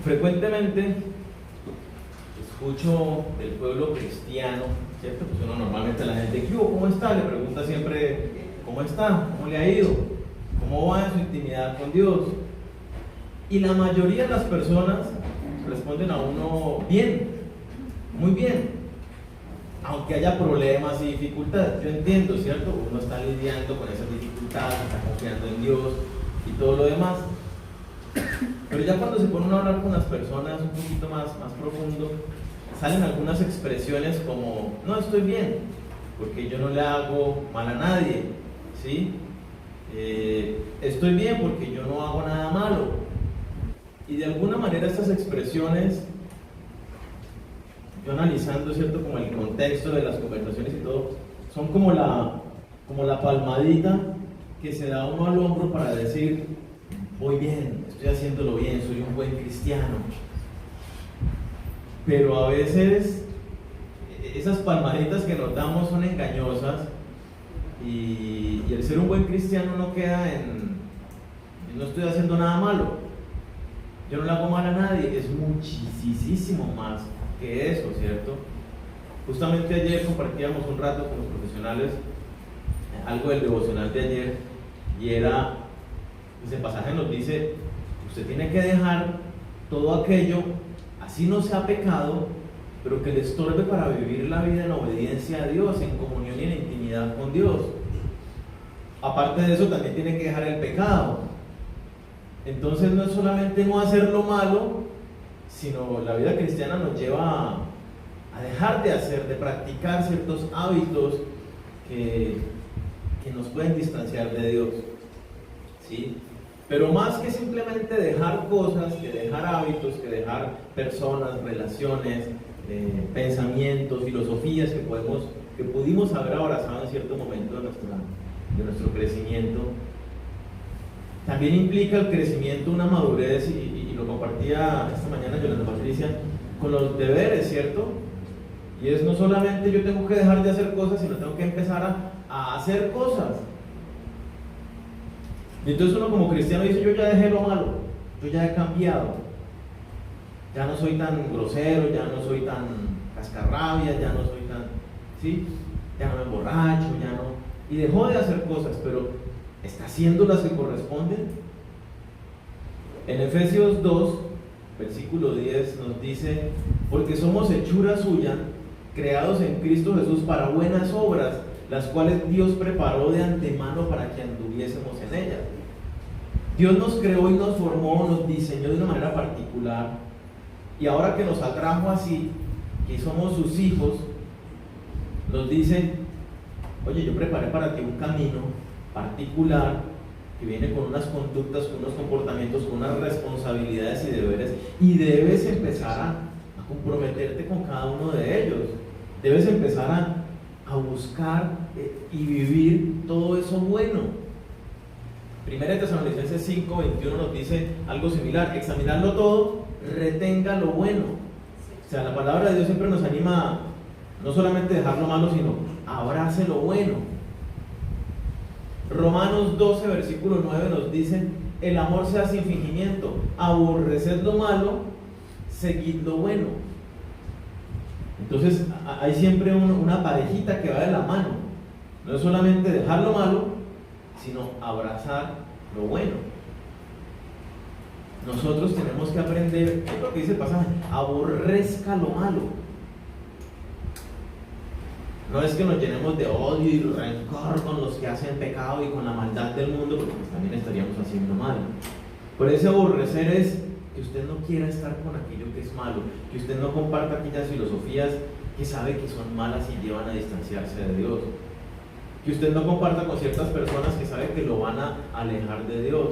Frecuentemente escucho del pueblo cristiano, ¿cierto? Pues uno normalmente la gente, ¿qué hubo? ¿Cómo está? Le pregunta siempre, ¿cómo está? ¿Cómo le ha ido? ¿Cómo va en su intimidad con Dios? Y la mayoría de las personas responden a uno bien, muy bien, aunque haya problemas y dificultades. Yo entiendo, ¿cierto? Uno está lidiando con esas dificultades, está confiando en Dios y todo lo demás. Pero ya cuando se pone uno a hablar con las personas un poquito más profundo, salen algunas expresiones como, no, estoy bien, porque yo no le hago mal a nadie, ¿sí? Estoy bien porque yo no hago nada malo. Y de alguna manera estas expresiones, yo analizando, ¿cierto?, como el contexto de las conversaciones y todo, son como la palmadita que se da uno al hombro para decir, voy bien, estoy haciéndolo bien, soy un buen cristiano. Pero a veces esas palmaditas que nos damos son engañosas y el ser un buen cristiano no queda en no estoy haciendo nada malo, yo no le hago mal a nadie, es muchísimo más que eso, ¿cierto? Justamente ayer compartíamos un rato con los profesionales algo del devocional de ayer y era, ese pasaje nos dice, usted tiene que dejar todo aquello, así no sea pecado, pero que le estorbe para vivir la vida en obediencia a Dios, en comunión y en intimidad con Dios. Aparte de eso, también tiene que dejar el pecado. Entonces no es solamente no hacer lo malo, sino la vida cristiana nos lleva a dejar de hacer, de practicar ciertos hábitos que nos pueden distanciar de Dios, ¿sí? Pero más que simplemente dejar cosas, que dejar hábitos, que dejar personas, relaciones, pensamientos, filosofías que pudimos haber abrazado en cierto momento de nuestro crecimiento, también implica el crecimiento, una madurez, y lo compartía esta mañana Yolanda Patricia, con los deberes, ¿cierto? Y es no solamente yo tengo que dejar de hacer cosas, sino tengo que empezar a hacer cosas. Y entonces uno como cristiano dice, yo ya dejé lo malo, yo ya he cambiado, ya no soy tan grosero, ya no soy tan cascarrabias, ya no soy tan, ¿sí? Ya no me emborracho, ya no, y dejó de hacer cosas, pero ¿está haciendo las que corresponden? En Efesios 2, versículo 10 nos dice, porque somos hechura suya, creados en Cristo Jesús para buenas obras, las cuales Dios preparó de antemano para que anduviésemos en ellas. Dios nos creó y nos formó, nos diseñó de una manera particular, y ahora que nos atrajo así, que somos sus hijos, nos dice, oye, yo preparé para ti un camino particular que viene con unas conductas, con unos comportamientos, con unas responsabilidades y deberes, y debes empezar a comprometerte con cada uno de ellos. Debes empezar a buscar y vivir todo eso bueno. Primera de Tesalonicenses 5:21 nos dice algo similar: examinarlo todo, retenga lo bueno. O sea, la palabra de Dios siempre nos anima a no solamente dejar lo malo, sino abrace lo bueno. Romanos 12, versículo 9 nos dice, el amor sea sin fingimiento, aborreced lo malo, seguid lo bueno. Entonces hay siempre una parejita que va de la mano. No es solamente dejar lo malo, sino abrazar lo bueno. Nosotros tenemos que aprender, es lo que dice el pasaje, aborrezca lo malo. No es que nos llenemos de odio y rencor con los que hacen pecado y con la maldad del mundo, porque pues también estaríamos haciendo mal. Por ese aborrecer es que usted no quiera estar con aquello que es malo, que usted no comparta aquellas filosofías que sabe que son malas y llevan a distanciarse de Dios, que usted no comparta con ciertas personas que sabe que lo van a alejar de Dios,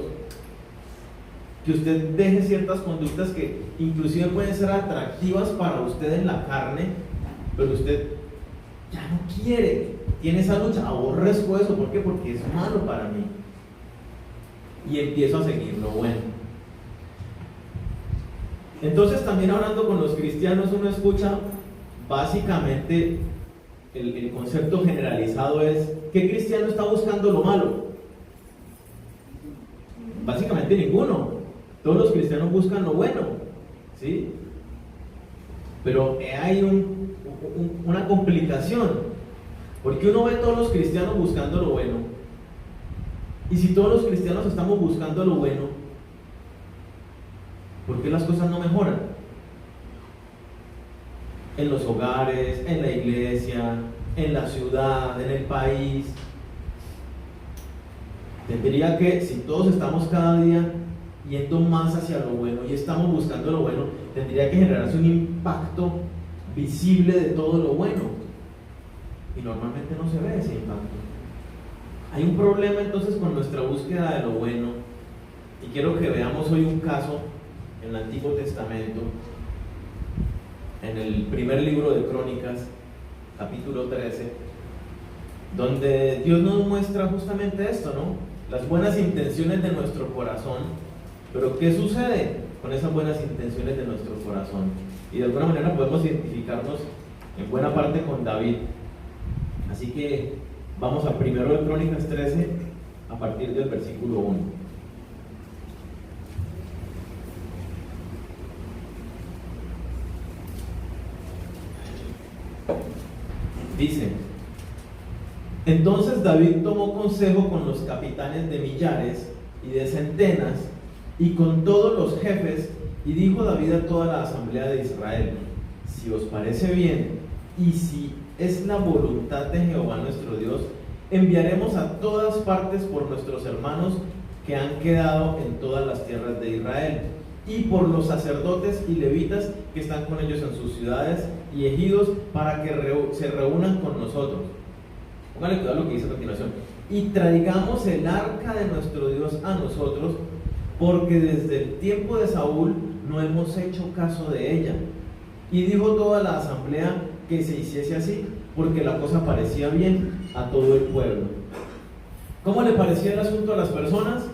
que usted deje ciertas conductas que inclusive pueden ser atractivas para usted en la carne, pero usted ya no quiere, tiene esa lucha, aborrezco eso. ¿Por qué? Porque es malo para mí, y empiezo a seguir lo bueno. Entonces también hablando con los cristianos uno escucha básicamente el concepto generalizado es, ¿qué cristiano está buscando lo malo? Básicamente ninguno. Todos los cristianos buscan lo bueno. ¿sí? Pero hay una complicación, porque uno ve a todos los cristianos buscando lo bueno, y si todos los cristianos estamos buscando lo bueno, ¿por qué las cosas no mejoran? En los hogares, en la iglesia, en la ciudad, en el país. Tendría que, si todos estamos cada día yendo más hacia lo bueno y estamos buscando lo bueno, tendría que generarse un impacto visible de todo lo bueno. Y normalmente no se ve ese impacto. Hay un problema entonces con nuestra búsqueda de lo bueno. Y quiero que veamos hoy un caso en el Antiguo Testamento, en el primer libro de Crónicas, capítulo 13, donde Dios nos muestra justamente esto, ¿no? Las buenas intenciones de nuestro corazón. Pero ¿qué sucede con esas buenas intenciones de nuestro corazón? Y de alguna manera podemos identificarnos en buena parte con David. Así que vamos a primero de Crónicas 13, a partir del versículo 1. Dice: entonces David tomó consejo con los capitanes de millares y de centenas y con todos los jefes, y dijo David a toda la asamblea de Israel: si os parece bien y si es la voluntad de Jehová nuestro Dios, enviaremos a todas partes por nuestros hermanos que han quedado en todas las tierras de Israel, y por los sacerdotes y levitas que están con ellos en sus ciudades y ejidos, para que se reúnan con nosotros. Póngale cuidado a lo que dice a continuación: y traigamos el arca de nuestro Dios a nosotros, porque desde el tiempo de Saúl no hemos hecho caso de ella. Y dijo toda la asamblea que se hiciese así, porque la cosa parecía bien a todo el pueblo. ¿Cómo le parecía el asunto a las personas?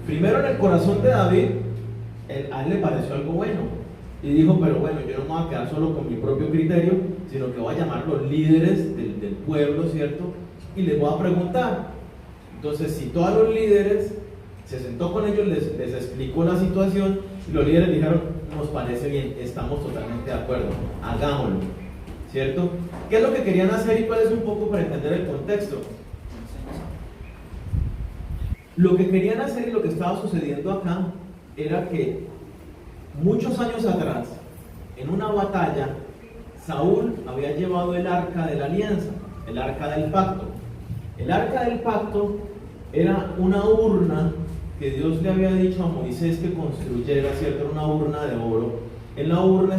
Primero, en el corazón de David, a él le pareció algo bueno, y dijo: pero bueno, yo no me voy a quedar solo con mi propio criterio, sino que voy a llamar a los líderes del pueblo, ¿cierto? Y les voy a preguntar. Entonces citó a los líderes, se sentó con ellos, les explicó la situación, y los líderes dijeron: nos parece bien, estamos totalmente de acuerdo, hagámoslo, ¿cierto? ¿Qué es lo que querían hacer y cuál es un poco para entender el contexto? Lo que querían hacer y lo que estaba sucediendo acá era que muchos años atrás, en una batalla, Saúl había llevado el arca de la alianza, el arca del pacto. El arca del pacto era una urna que Dios le había dicho a Moisés que construyera, ¿cierto? Era una urna de oro. En la urna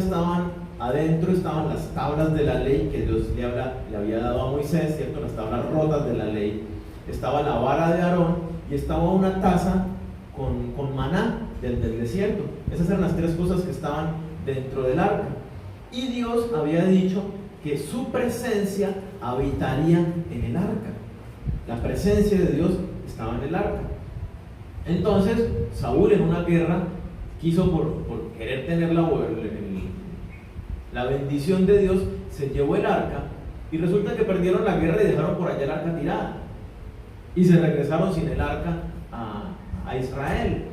adentro estaban las tablas de la ley que Dios le había dado a Moisés, ¿cierto? Las tablas rotas de la ley. Estaba la vara de Aarón y estaba una taza con maná del desierto. Esas eran las tres cosas que estaban dentro del arca. Y Dios había dicho que su presencia habitaría en el arca. La presencia de Dios estaba en el arca. Entonces Saúl, en una guerra, quiso por querer tener la bendición de Dios, se llevó el arca, y resulta que perdieron la guerra y dejaron por allá el arca tirada, y se regresaron sin el arca a Israel.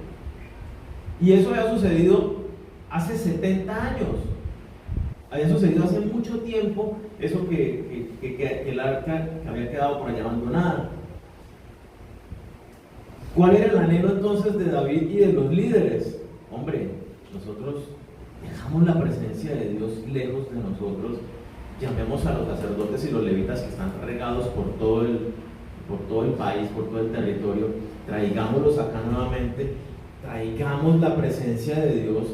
Y eso había sucedido hace 70 años. Había sucedido hace mucho tiempo eso que el arca que había quedado por allá abandonada. ¿Cuál era el anhelo entonces de David y de los líderes? Hombre, nosotros dejamos la presencia de Dios lejos de nosotros, llamemos a los sacerdotes y los levitas que están regados por todo el país, por todo el territorio, traigámoslos acá nuevamente, traigamos la presencia de Dios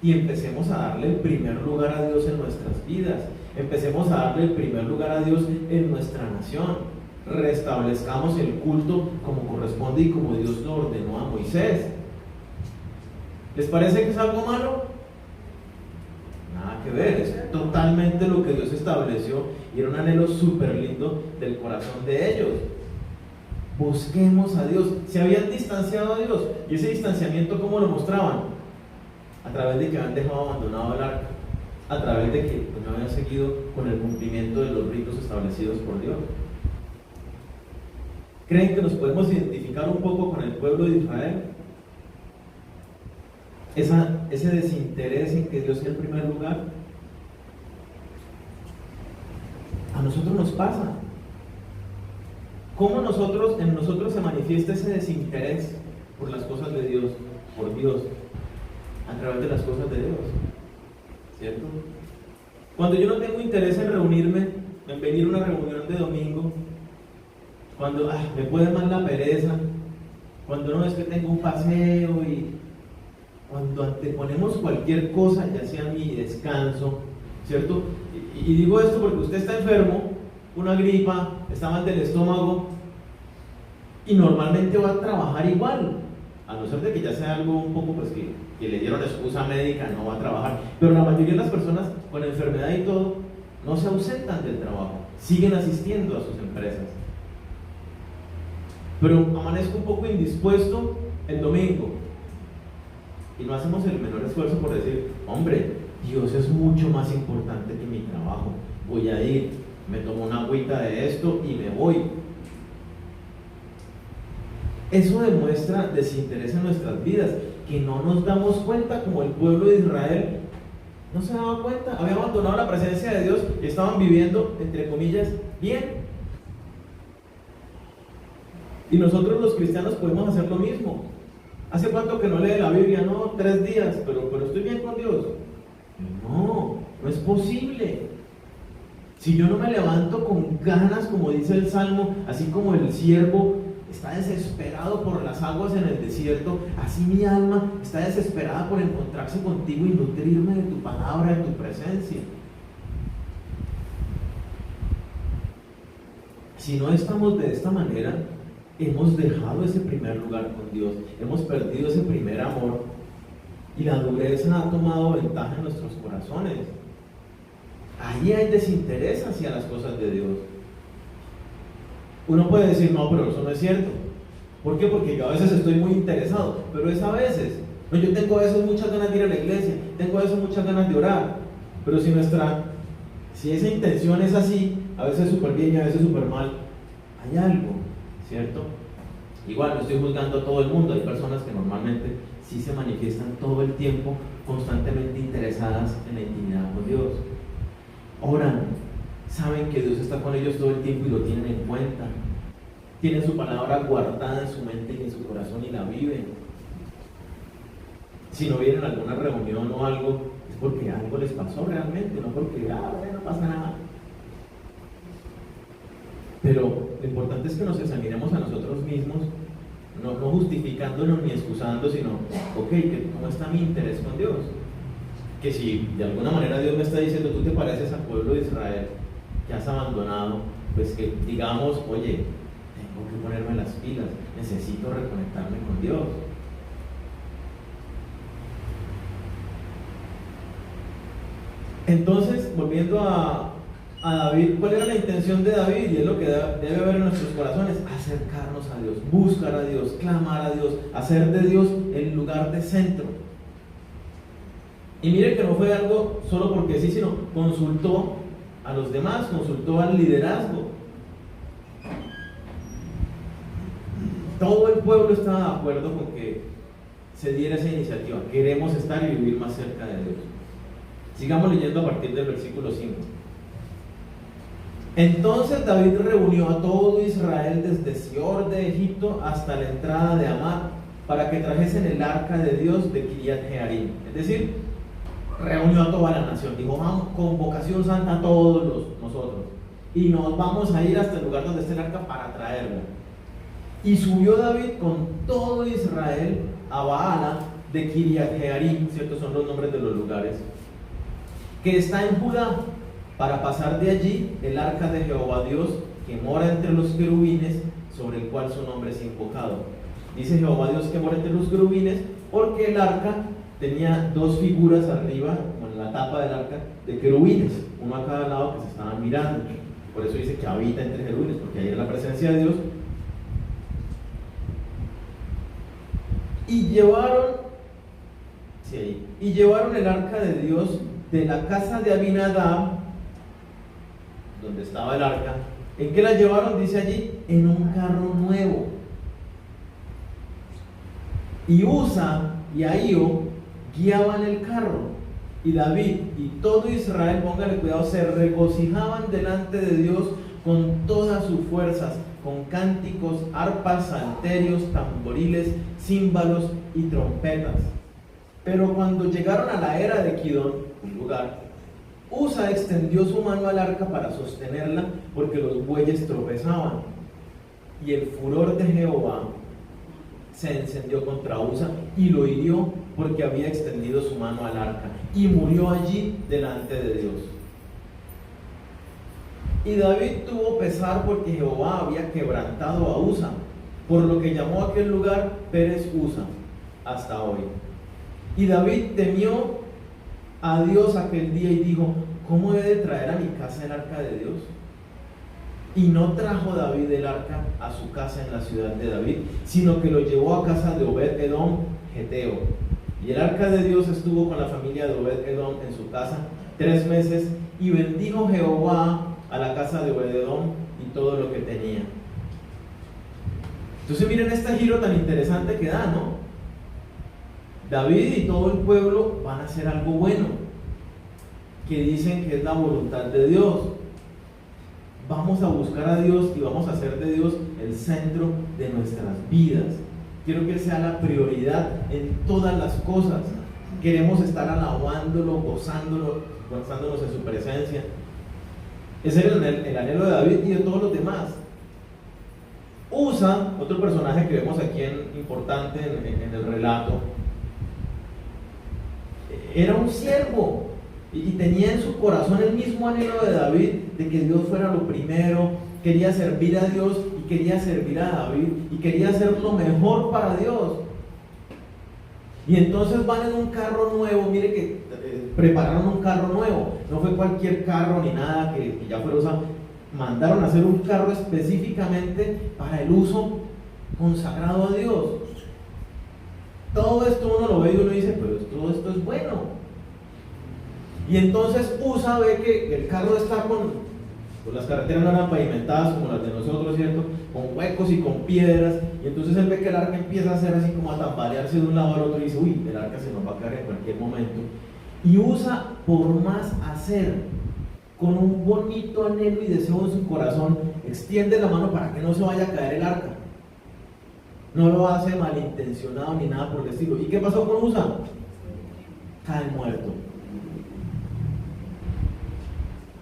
y empecemos a darle el primer lugar a Dios en nuestras vidas, empecemos a darle el primer lugar a Dios en nuestra nación, restablezcamos el culto como corresponde y como Dios lo ordenó a Moisés. ¿Les parece que es algo malo? Nada que ver, es totalmente lo que Dios estableció y era un anhelo súper lindo del corazón de ellos. Busquemos a Dios. Se habían distanciado a Dios, y ese distanciamiento, ¿cómo lo mostraban? A través de que habían dejado abandonado el arca, a través de que no habían seguido con el cumplimiento de los ritos establecidos por Dios. ¿Creen que nos podemos identificar un poco con el pueblo de Israel? ese desinterés en que Dios sea el primer lugar. A nosotros nos pasa. ¿Cómo en nosotros se manifiesta ese desinterés por las cosas de Dios, por Dios, a través de las cosas de Dios? ¿Cierto? Cuando yo no tengo interés en reunirme, en venir a una reunión de domingo, cuando me puede más la pereza, cuando no es que tengo un paseo, y cuando anteponemos cualquier cosa, ya sea mi descanso, ¿cierto? Y digo esto porque usted está enfermo, una gripa, está mal del estómago, y normalmente va a trabajar igual, a no ser de que ya sea algo un poco pues que le dieron excusa médica, no va a trabajar. Pero la mayoría de las personas con enfermedad y todo no se ausentan del trabajo, siguen asistiendo a sus empresas. Pero amanezco un poco indispuesto el domingo y no hacemos el menor esfuerzo por decir, hombre, Dios es mucho más importante que mi trabajo, voy a ir, me tomo una agüita de esto y me voy. Eso demuestra desinterés en nuestras vidas, que no nos damos cuenta, como el pueblo de Israel no se daba cuenta, había abandonado la presencia de Dios y estaban viviendo, entre comillas, bien. Y nosotros los cristianos podemos hacer lo mismo. ¿Hace cuánto que no lee la Biblia? No, 3 días, pero estoy bien con Dios. No es posible. Si yo no me levanto con ganas, como dice el Salmo, así como el siervo está desesperado por las aguas en el desierto, así mi alma está desesperada por encontrarse contigo y nutrirme de tu palabra, de tu presencia. Si no estamos de esta manera, hemos dejado ese primer lugar con Dios, hemos perdido ese primer amor y la dureza ha tomado ventaja en nuestros corazones. Ahí hay desinterés hacia las cosas de Dios. Uno puede decir, no, pero eso no es cierto. ¿Por qué? Porque yo a veces estoy muy interesado, pero es a veces. No, yo tengo a veces muchas ganas de ir a la iglesia, tengo a veces muchas ganas de orar, pero si esa intención es así, a veces súper bien y a veces súper mal, hay algo, ¿cierto? Igual no estoy juzgando a todo el mundo, hay personas que normalmente sí se manifiestan todo el tiempo, constantemente interesadas en la intimidad con Dios. Oran, saben que Dios está con ellos todo el tiempo y lo tienen en cuenta. Tienen su palabra guardada en su mente y en su corazón y la viven. Si no vienen a alguna reunión o algo, es porque algo les pasó realmente, no porque, no pasa nada. Pero lo importante es que nos examinemos a nosotros mismos, no justificándonos ni excusando, sino, ¿cómo está mi interés con Dios? Que si de alguna manera Dios me está diciendo, tú te pareces al pueblo de Israel, que has abandonado, pues que digamos, oye, tengo que ponerme las pilas, necesito reconectarme con Dios. Entonces, volviendo a David, ¿cuál era la intención de David? Y es lo que debe haber en nuestros corazones: acercarnos a Dios, buscar a Dios, clamar a Dios, hacer de Dios el lugar de centro. Y mire que no fue algo solo porque sí, sino consultó a los demás, consultó al liderazgo. Todo el pueblo estaba de acuerdo con que se diera esa iniciativa. Queremos estar y vivir más cerca de Dios. Sigamos leyendo a partir del versículo 5. Entonces David reunió a todo Israel desde Sior de Egipto hasta la entrada de Amad, para que trajesen el arca de Dios de Kiriat Jearim. Es decir, reunió a toda la nación. Dijo, vamos, convocación santa a todos nosotros, y nos vamos a ir hasta el lugar donde esté el arca para traerla. Y subió David con todo Israel a Baala de Kiriat Jearim, ¿cierto? Son los nombres de los lugares, que está en Judá, para pasar de allí el arca de Jehová Dios, que mora entre los querubines, sobre el cual su nombre es invocado. Dice Jehová Dios que mora entre los querubines, porque el arca tenía 2 figuras arriba, con la tapa del arca, de querubines, uno a cada lado, que se estaban mirando. Por eso dice que habita entre querubines, porque ahí es la presencia de Dios. Y llevaron el arca de Dios de la casa de Abinadab, donde estaba el arca. ¿En qué la llevaron? Dice allí, en un carro nuevo. Y Usa y Ahío guiaban el carro. Y David y todo Israel, póngale cuidado, se regocijaban delante de Dios con todas sus fuerzas, con cánticos, arpas, salterios, tamboriles, címbalos y trompetas. Pero cuando llegaron a la era de Kidón, un lugar, Usa extendió su mano al arca para sostenerla, porque los bueyes tropezaban. Y el furor de Jehová se encendió contra Usa y lo hirió, porque había extendido su mano al arca, y murió allí delante de Dios. Y David tuvo pesar porque Jehová había quebrantado a Usa, por lo que llamó a aquel lugar Pérez Usa hasta hoy. Y David temió a Dios aquel día y dijo: ¿cómo he de traer a mi casa el arca de Dios? Y no trajo David el arca a su casa en la ciudad de David, sino que lo llevó a casa de Obed-Edom, Geteo. Y el arca de Dios estuvo con la familia de Obed-Edom en su casa 3 meses, y bendijo Jehová a la casa de Obed-Edom y todo lo que tenía. Entonces miren este giro tan interesante que da, ¿no? David y todo el pueblo van a hacer algo bueno, que dicen que es la voluntad de Dios. Vamos a buscar a Dios y vamos a hacer de Dios el centro de nuestras vidas. Quiero que Él sea la prioridad en todas las cosas. Queremos estar alabándolo, gozándonos en su presencia. Ese era el anhelo de David y de todos los demás. Usa, otro personaje que vemos aquí importante en el relato, era un siervo y tenía en su corazón el mismo anhelo de David, de que Dios fuera lo primero. Quería servir a Dios y quería servir a David y quería hacer lo mejor para Dios. Y entonces van en un carro nuevo. Mire que prepararon un carro nuevo, no fue cualquier carro ni nada que ya fuera usado. Mandaron a hacer un carro específicamente para el uso consagrado a Dios. Todo esto uno lo ve y uno dice: pero todo esto es bueno. Y entonces Usa ve que el carro está pues las carreteras no eran pavimentadas como las de nosotros, ¿cierto? Con huecos y con piedras. Y entonces él ve que el arca empieza a hacer así como a tambalearse de un lado al otro y dice: uy, el arca se nos va a caer en cualquier momento. Y Usa, por más hacer, con un bonito anhelo y deseo en su corazón, extiende la mano para que no se vaya a caer el arca. No lo hace malintencionado ni nada por el estilo. ¿Y qué pasó con Usa? Cae muerto.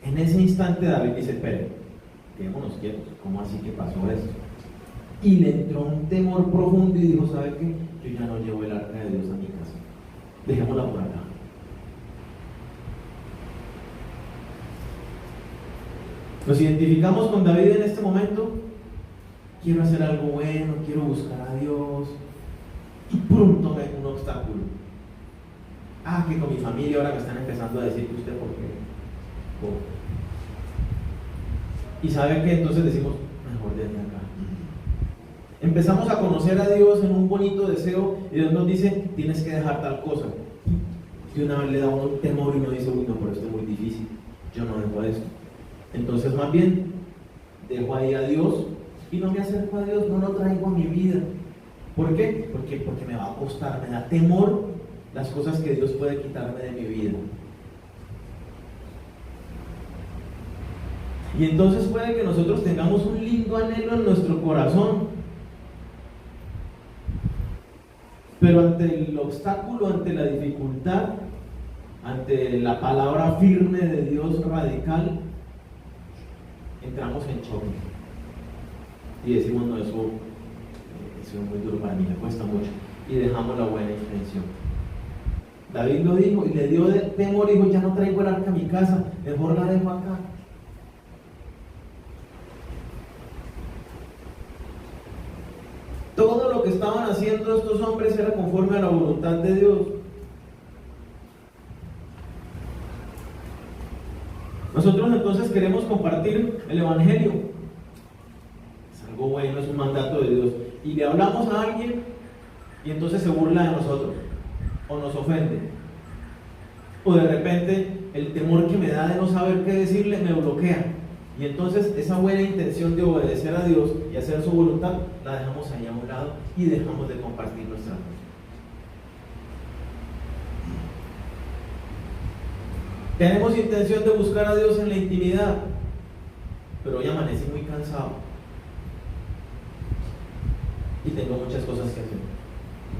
En ese instante David dice: espere, quedémonos quietos, ¿cómo así que pasó esto? Y le entró un temor profundo y dijo: ¿sabe qué? Yo ya no llevo el arca de Dios a mi casa, dejémosla por acá. Nos identificamos con David en este momento. Quiero hacer algo bueno, quiero buscar a Dios, y pronto me un obstáculo. Que con mi familia ahora me están empezando a decir que usted por qué. Y sabe que entonces decimos: mejor desde acá. Empezamos a conocer a Dios en un bonito deseo y Dios nos dice: tienes que dejar tal cosa. Y una vez le da un temor y uno dice: uy, no, pero esto es muy difícil, yo no dejo esto. Entonces más bien dejo ahí a Dios y no me acerco a Dios, no lo traigo a mi vida. ¿Por qué? Porque me va a costar, me da temor las cosas que Dios puede quitarme de mi vida. Y entonces puede que nosotros tengamos un lindo anhelo en nuestro corazón, pero ante el obstáculo, ante la dificultad, ante la palabra firme de Dios radical, entramos en choque y decimos: no, eso es muy duro para mí, me cuesta mucho, y dejamos la buena intención. David lo dijo y le dio de temor y dijo: ya no traigo el arca a mi casa, mejor la dejo acá. Todo lo que estaban haciendo estos hombres era conforme a la voluntad de Dios. Nosotros entonces queremos compartir el Evangelio. Es algo bueno, es un mandato de Dios. Y le hablamos a alguien y entonces se burla de nosotros o nos ofende. O de repente el temor que me da de no saber qué decirle me bloquea. Y entonces esa buena intención de obedecer a Dios y hacer su voluntad la dejamos ahí a un lado y dejamos de compartir nuestra fe. Tenemos intención de buscar a Dios en la intimidad, pero hoy amanecí muy cansado y tengo muchas cosas que hacer.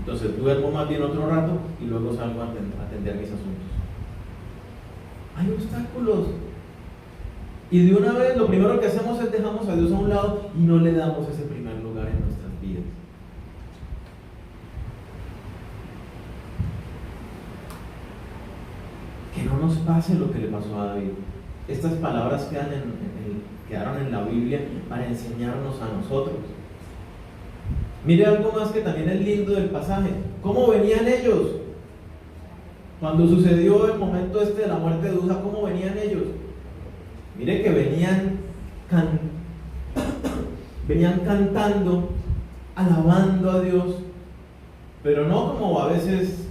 Entonces duermo más bien otro rato y luego salgo a atender mis asuntos. Hay obstáculos. Y de una vez lo primero que hacemos es dejamos a Dios a un lado y no le damos ese primer lugar en nuestras vidas. Que no nos pase lo que le pasó a David. Estas palabras quedaron en la Biblia para enseñarnos a nosotros. Mire algo más que también es lindo del pasaje. ¿Cómo venían ellos? Cuando sucedió el momento de la muerte de Usa, ¿cómo venían ellos? Mire que venían cantando, alabando a Dios, pero no como a veces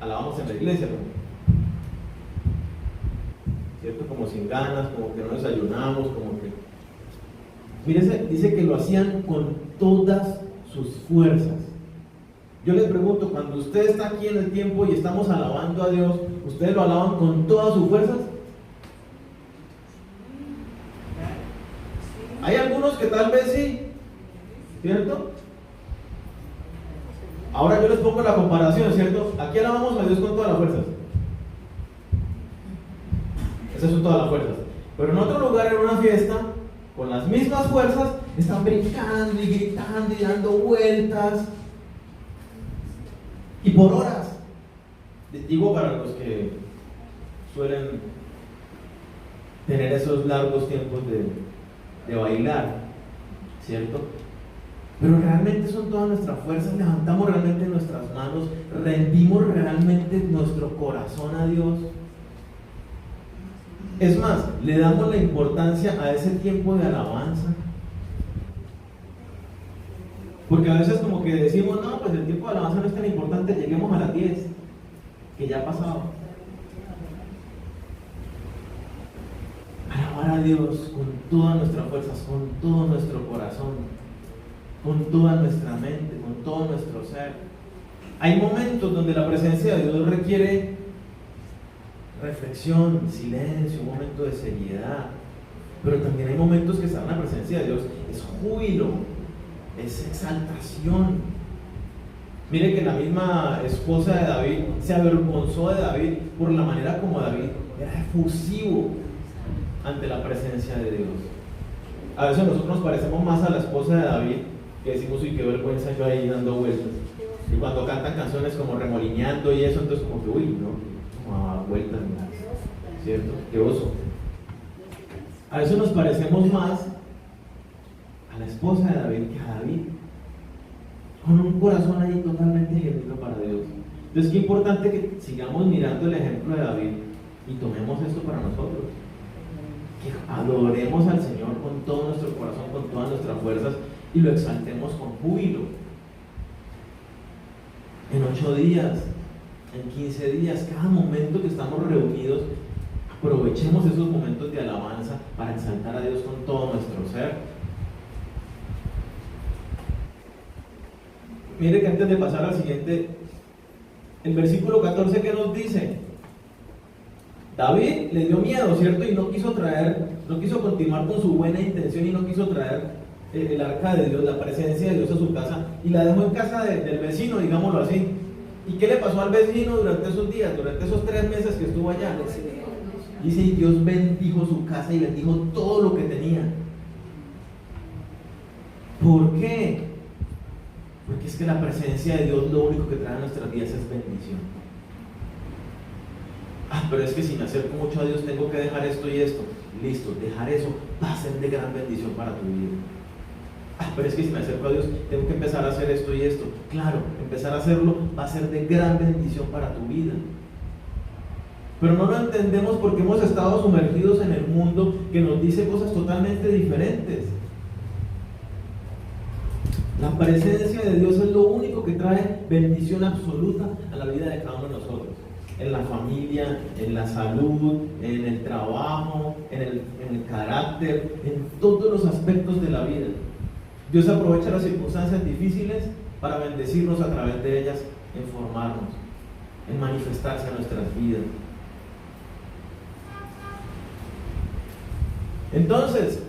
alabamos en la iglesia, ¿no? ¿Cierto? Como sin ganas, como que no desayunamos, como que... Mire, dice que lo hacían con todas sus fuerzas. Yo les pregunto, cuando usted está aquí en el tiempo y estamos alabando a Dios, ¿ustedes lo alaban con todas sus fuerzas? Hay algunos que tal vez sí, ¿cierto? Ahora yo les pongo la comparación, ¿cierto? Aquí alabamos a Dios con todas las fuerzas. Esas son todas las fuerzas. Pero en otro lugar, en una fiesta, con las mismas fuerzas, están brincando y gritando y dando vueltas. Y por horas. Digo para los que suelen tener esos largos tiempos de bailar, ¿cierto? Pero realmente son todas nuestras fuerzas, levantamos realmente nuestras manos, rendimos realmente nuestro corazón a Dios. Es más, le damos la importancia a ese tiempo de alabanza. Porque a veces como que decimos, no, pues el tiempo de alabanza no es tan importante, lleguemos a las 10, que ya ha pasado. Alabar a Dios con todas nuestras fuerzas, con todo nuestro corazón, con toda nuestra mente, con todo nuestro ser. Hay momentos donde la presencia de Dios requiere reflexión, silencio, un momento de seriedad, pero también hay momentos que estar en la presencia de Dios es júbilo, es exaltación. Mire que la misma esposa de David se avergonzó de David por la manera como David era efusivo ante la presencia de Dios. A veces nosotros nos parecemos más a la esposa de David, que decimos, uy, qué vergüenza yo ahí dando vueltas. Y cuando cantan canciones como remolineando y eso, entonces como que, uy, no, como a vueltas, ¿cierto? Qué oso. A veces nos parecemos más a la esposa de David que a David, con un corazón ahí totalmente genuino para Dios. Entonces, qué importante que sigamos mirando el ejemplo de David y tomemos esto para nosotros. Que adoremos al Señor con todo nuestro corazón, con todas nuestras fuerzas y lo exaltemos con júbilo. En 8 días, en 15 días, cada momento que estamos reunidos, aprovechemos esos momentos de alabanza para exaltar a Dios con todo nuestro ser. Mire que antes de pasar al siguiente, el versículo 14 que nos dice, David le dio miedo, ¿cierto? Y no quiso continuar con su buena intención y no quiso traer el arca de Dios, la presencia de Dios a su casa, y la dejó en casa del vecino, digámoslo así. ¿Y qué le pasó al vecino durante esos días, durante esos 3 meses que estuvo allá? Dice, y Dios bendijo su casa y bendijo todo lo que tenía. ¿Por qué? Porque es que la presencia de Dios lo único que trae a nuestras vidas es bendición. Pero es que si me acerco mucho a Dios tengo que dejar esto y esto. Listo, dejar eso va a ser de gran bendición para tu vida. Pero es que si me acerco a Dios tengo que empezar a hacer esto y esto. Claro, empezar a hacerlo va a ser de gran bendición para tu vida. Pero no lo entendemos porque hemos estado sumergidos en el mundo que nos dice cosas totalmente diferentes. La presencia de Dios es lo único que trae bendición absoluta a la vida de cada uno de nosotros. En la familia, en la salud, en el trabajo, en el carácter, en todos los aspectos de la vida. Dios aprovecha las circunstancias difíciles para bendecirnos a través de ellas, en formarnos, en manifestarse en nuestras vidas. Entonces,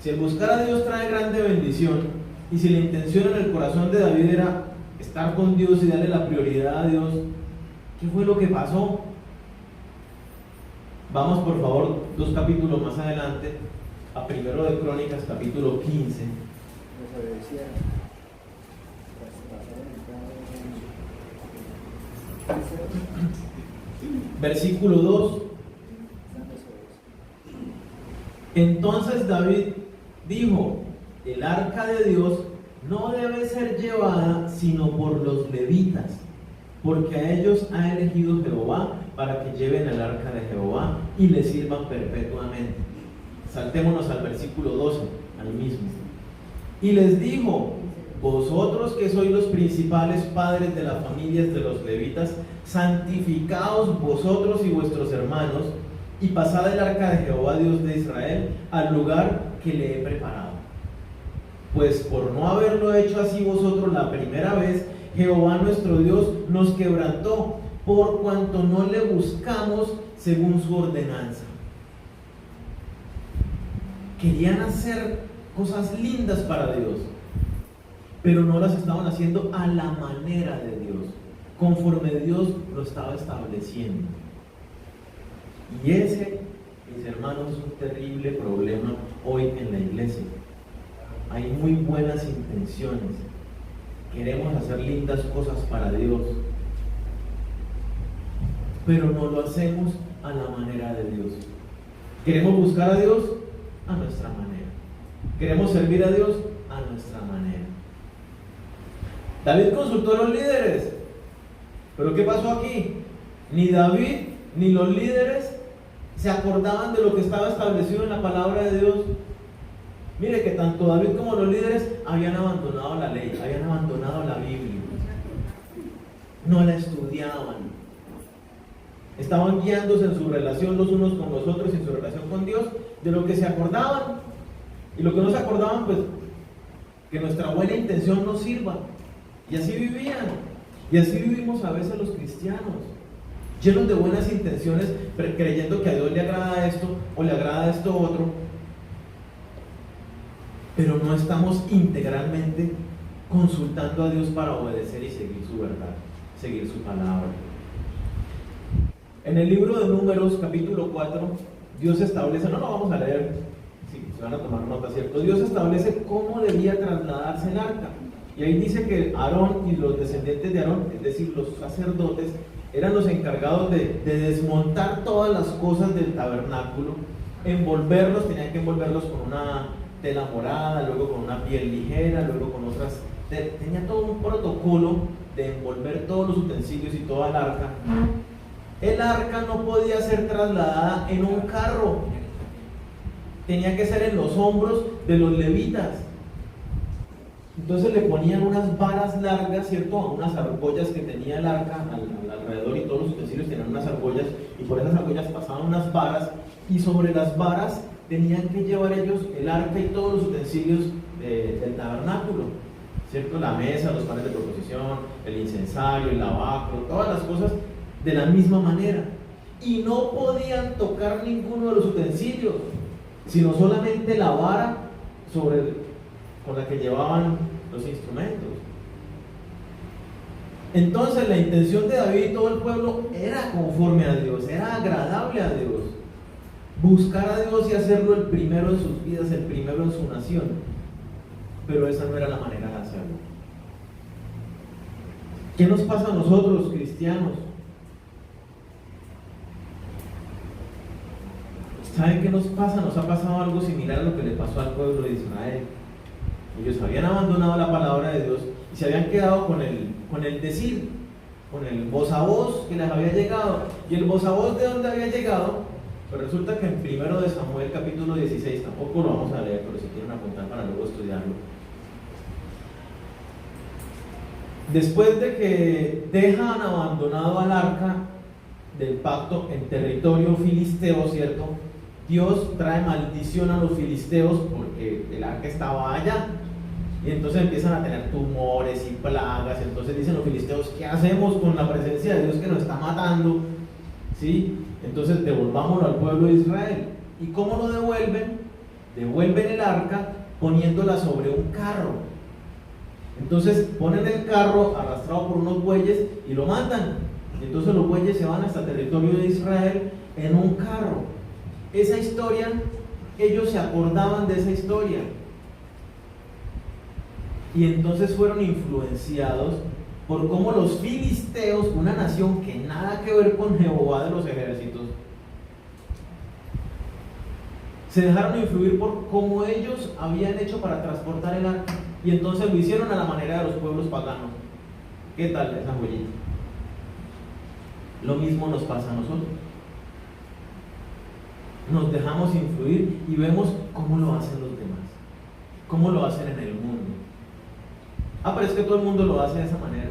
si el buscar a Dios trae grande bendición, y si la intención en el corazón de David era estar con Dios y darle la prioridad a Dios, ¿qué fue lo que pasó? Vamos por favor 2 capítulos más adelante a Primero de Crónicas, capítulo 15. Versículo 2. Entonces David dijo: el arca de Dios no debe ser llevada sino por los levitas, porque a ellos ha elegido Jehová para que lleven el arca de Jehová y le sirvan perpetuamente. Saltémonos al versículo 12, al mismo. Y les dijo: vosotros que sois los principales padres de las familias de los levitas, santificaos vosotros y vuestros hermanos, y pasad el arca de Jehová Dios de Israel al lugar que le he preparado. Pues por no haberlo hecho así vosotros la primera vez, Jehová nuestro Dios nos quebrantó, por cuanto no le buscamos según su ordenanza. Querían hacer cosas lindas para Dios, pero no las estaban haciendo a la manera de Dios, conforme Dios lo estaba estableciendo. Y ese, mis hermanos, es un terrible problema hoy en la iglesia. Hay muy buenas intenciones, queremos hacer lindas cosas para Dios, pero no lo hacemos a la manera de Dios. Queremos buscar a Dios a nuestra manera, queremos servir a Dios a nuestra manera. David consultó a los líderes, pero ¿qué pasó aquí? Ni David ni los líderes se acordaban de lo que estaba establecido en la palabra de Dios. Mire que tanto David como los líderes habían abandonado la ley, habían abandonado la Biblia, no la estudiaban, estaban guiándose en su relación los unos con los otros, en su relación con Dios, de lo que se acordaban. Y lo que no se acordaban, pues, que nuestra buena intención nos sirva. Y así vivían. Y así vivimos a veces los cristianos, llenos de buenas intenciones, creyendo que a Dios le agrada esto o le agrada esto otro, pero no estamos integralmente consultando a Dios para obedecer y seguir su verdad, seguir su palabra. En el libro de Números, capítulo 4, Dios establece, no lo vamos a leer, sí, se van a tomar nota, ¿cierto? Dios establece cómo debía trasladarse el arca. Y ahí dice que Aarón y los descendientes de Aarón, es decir, los sacerdotes, eran los encargados de desmontar todas las cosas del tabernáculo, envolverlos, tenían que envolverlos con una tela morada, luego con una piel ligera, luego con otras, tenía todo un protocolo de envolver todos los utensilios y toda el arca. El arca no podía ser trasladada en un carro, tenía que ser en los hombros de los levitas. Entonces le ponían unas varas largas, ¿cierto? A unas argollas que tenía el arca alrededor, y todos los utensilios tenían unas argollas, y por esas argollas pasaban unas varas, y sobre las varas tenían que llevar ellos el arca y todos los utensilios del tabernáculo, ¿cierto? La mesa, los panes de proposición, el incensario, el lavacro, todas las cosas de la misma manera. Y no podían tocar ninguno de los utensilios, sino solamente la vara con la que llevaban los instrumentos. Entonces la intención de David y todo el pueblo era conforme a Dios, era agradable a Dios, buscar a Dios y hacerlo el primero en sus vidas, el primero en su nación. Pero esa no era la manera de hacerlo. ¿Qué nos pasa a nosotros, cristianos? ¿Saben qué nos pasa? Nos ha pasado algo similar a lo que le pasó al pueblo de Israel. Ellos habían abandonado la palabra de Dios y se habían quedado con el decir, con el voz a voz que les había llegado. ¿Y el voz a voz de dónde había llegado? Pues resulta que en 1 de Samuel capítulo 16, tampoco lo vamos a leer, pero si quieren apuntar para luego estudiarlo. Después de que dejan abandonado al arca del pacto en territorio filisteo, ¿cierto? Dios trae maldición a los filisteos porque el arca estaba allá. Y entonces empiezan a tener tumores y plagas. Entonces dicen los filisteos: ¿qué hacemos con la presencia de Dios que nos está matando? ¿Sí? Entonces devolvámoslo al pueblo de Israel. ¿Y cómo lo devuelven? devuelven el arca poniéndola sobre un carro. Entonces ponen el carro arrastrado por unos bueyes y lo matan. Y entonces los bueyes se van hasta el territorio de Israel en un carro. Esa historia, ellos se acordaban de esa historia. Y entonces fueron influenciados por cómo los filisteos, una nación que nada que ver con Jehová de los ejércitos, se dejaron influir por cómo ellos habían hecho para transportar el arca. Y entonces lo hicieron a la manera de los pueblos paganos. ¿Qué tal esa joyita? Lo mismo nos pasa a nosotros. Nos dejamos influir y vemos cómo lo hacen los demás, cómo lo hacen en el mundo. Pero es que todo el mundo lo hace de esa manera.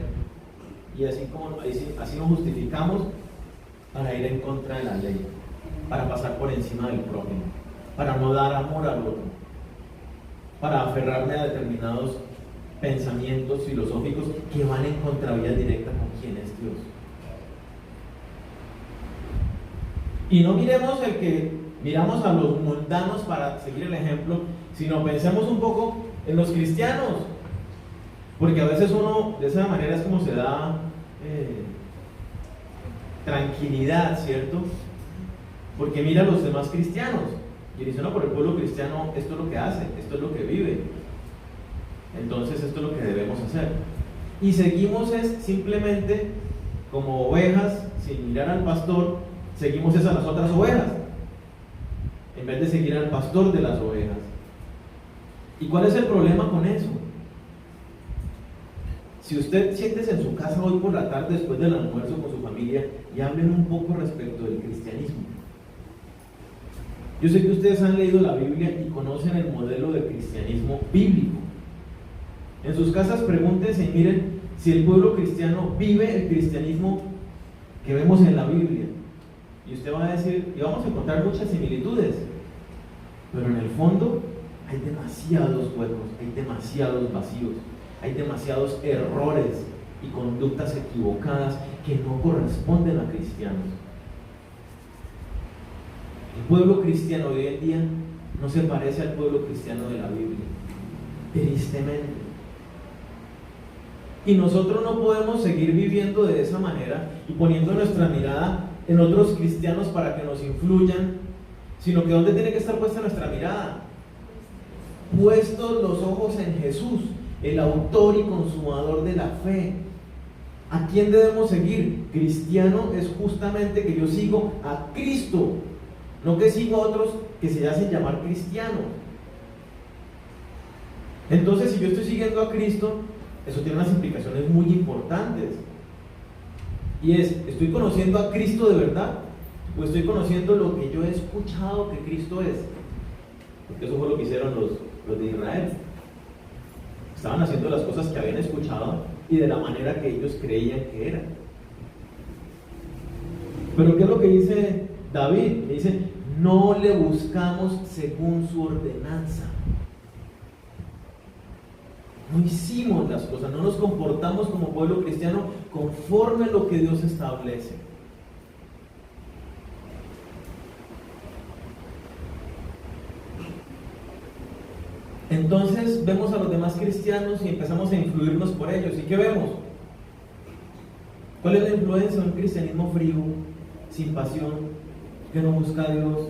Y así nos justificamos para ir en contra de la ley, para pasar por encima del prójimo, para no dar amor al otro, para aferrarme a determinados pensamientos filosóficos que van en contravía directa con quién es Dios. Y no miremos el que miramos a los mundanos para seguir el ejemplo, sino pensemos un poco en los cristianos, porque a veces uno de esa manera es como se da tranquilidad, ¿cierto? Porque mira a los demás cristianos y dice, no, por el pueblo cristiano esto es lo que hace, esto es lo que vive, entonces esto es lo que debemos hacer. Y seguimos simplemente como ovejas, sin mirar al pastor, seguimos a las otras ovejas, en vez de seguir al pastor de las ovejas. ¿Y cuál es el problema con eso? Si usted siéntese en su casa hoy por la tarde después del almuerzo con su familia y hablen un poco respecto del cristianismo. Yo sé que ustedes han leído la Biblia y conocen el modelo de cristianismo bíblico. En sus casas pregúntense y miren si el pueblo cristiano vive el cristianismo que vemos en la Biblia. Y usted va a decir, y vamos a encontrar muchas similitudes, pero en el fondo hay demasiados huecos, hay demasiados vacíos, hay demasiados errores y conductas equivocadas que no corresponden a cristianos. El pueblo cristiano de hoy en día no se parece al pueblo cristiano de la Biblia, tristemente. Y nosotros no podemos seguir viviendo de esa manera y poniendo nuestra mirada en otros cristianos para que nos influyan, sino que ¿dónde tiene que estar puesta nuestra mirada? Puestos los ojos en Jesús, el autor y consumador de la fe. ¿A quién debemos seguir? Cristiano es justamente que yo sigo a Cristo, no que sigo a otros que se hacen llamar cristianos. Entonces, si yo estoy siguiendo a Cristo, eso tiene unas implicaciones muy importantes. Y ¿estoy conociendo a Cristo de verdad? ¿O estoy conociendo lo que yo he escuchado que Cristo es? Porque eso fue lo que hicieron los de Israel. Estaban haciendo las cosas que habían escuchado y de la manera que ellos creían que eran. Pero ¿qué es lo que dice David? Dice, no le buscamos según su ordenanza. No hicimos las cosas, no nos comportamos como pueblo cristiano conforme a lo que Dios establece. Entonces vemos a los demás cristianos y empezamos a influirnos por ellos. ¿Y qué vemos? ¿Cuál es la influencia de un cristianismo frío, sin pasión, que no busca a Dios,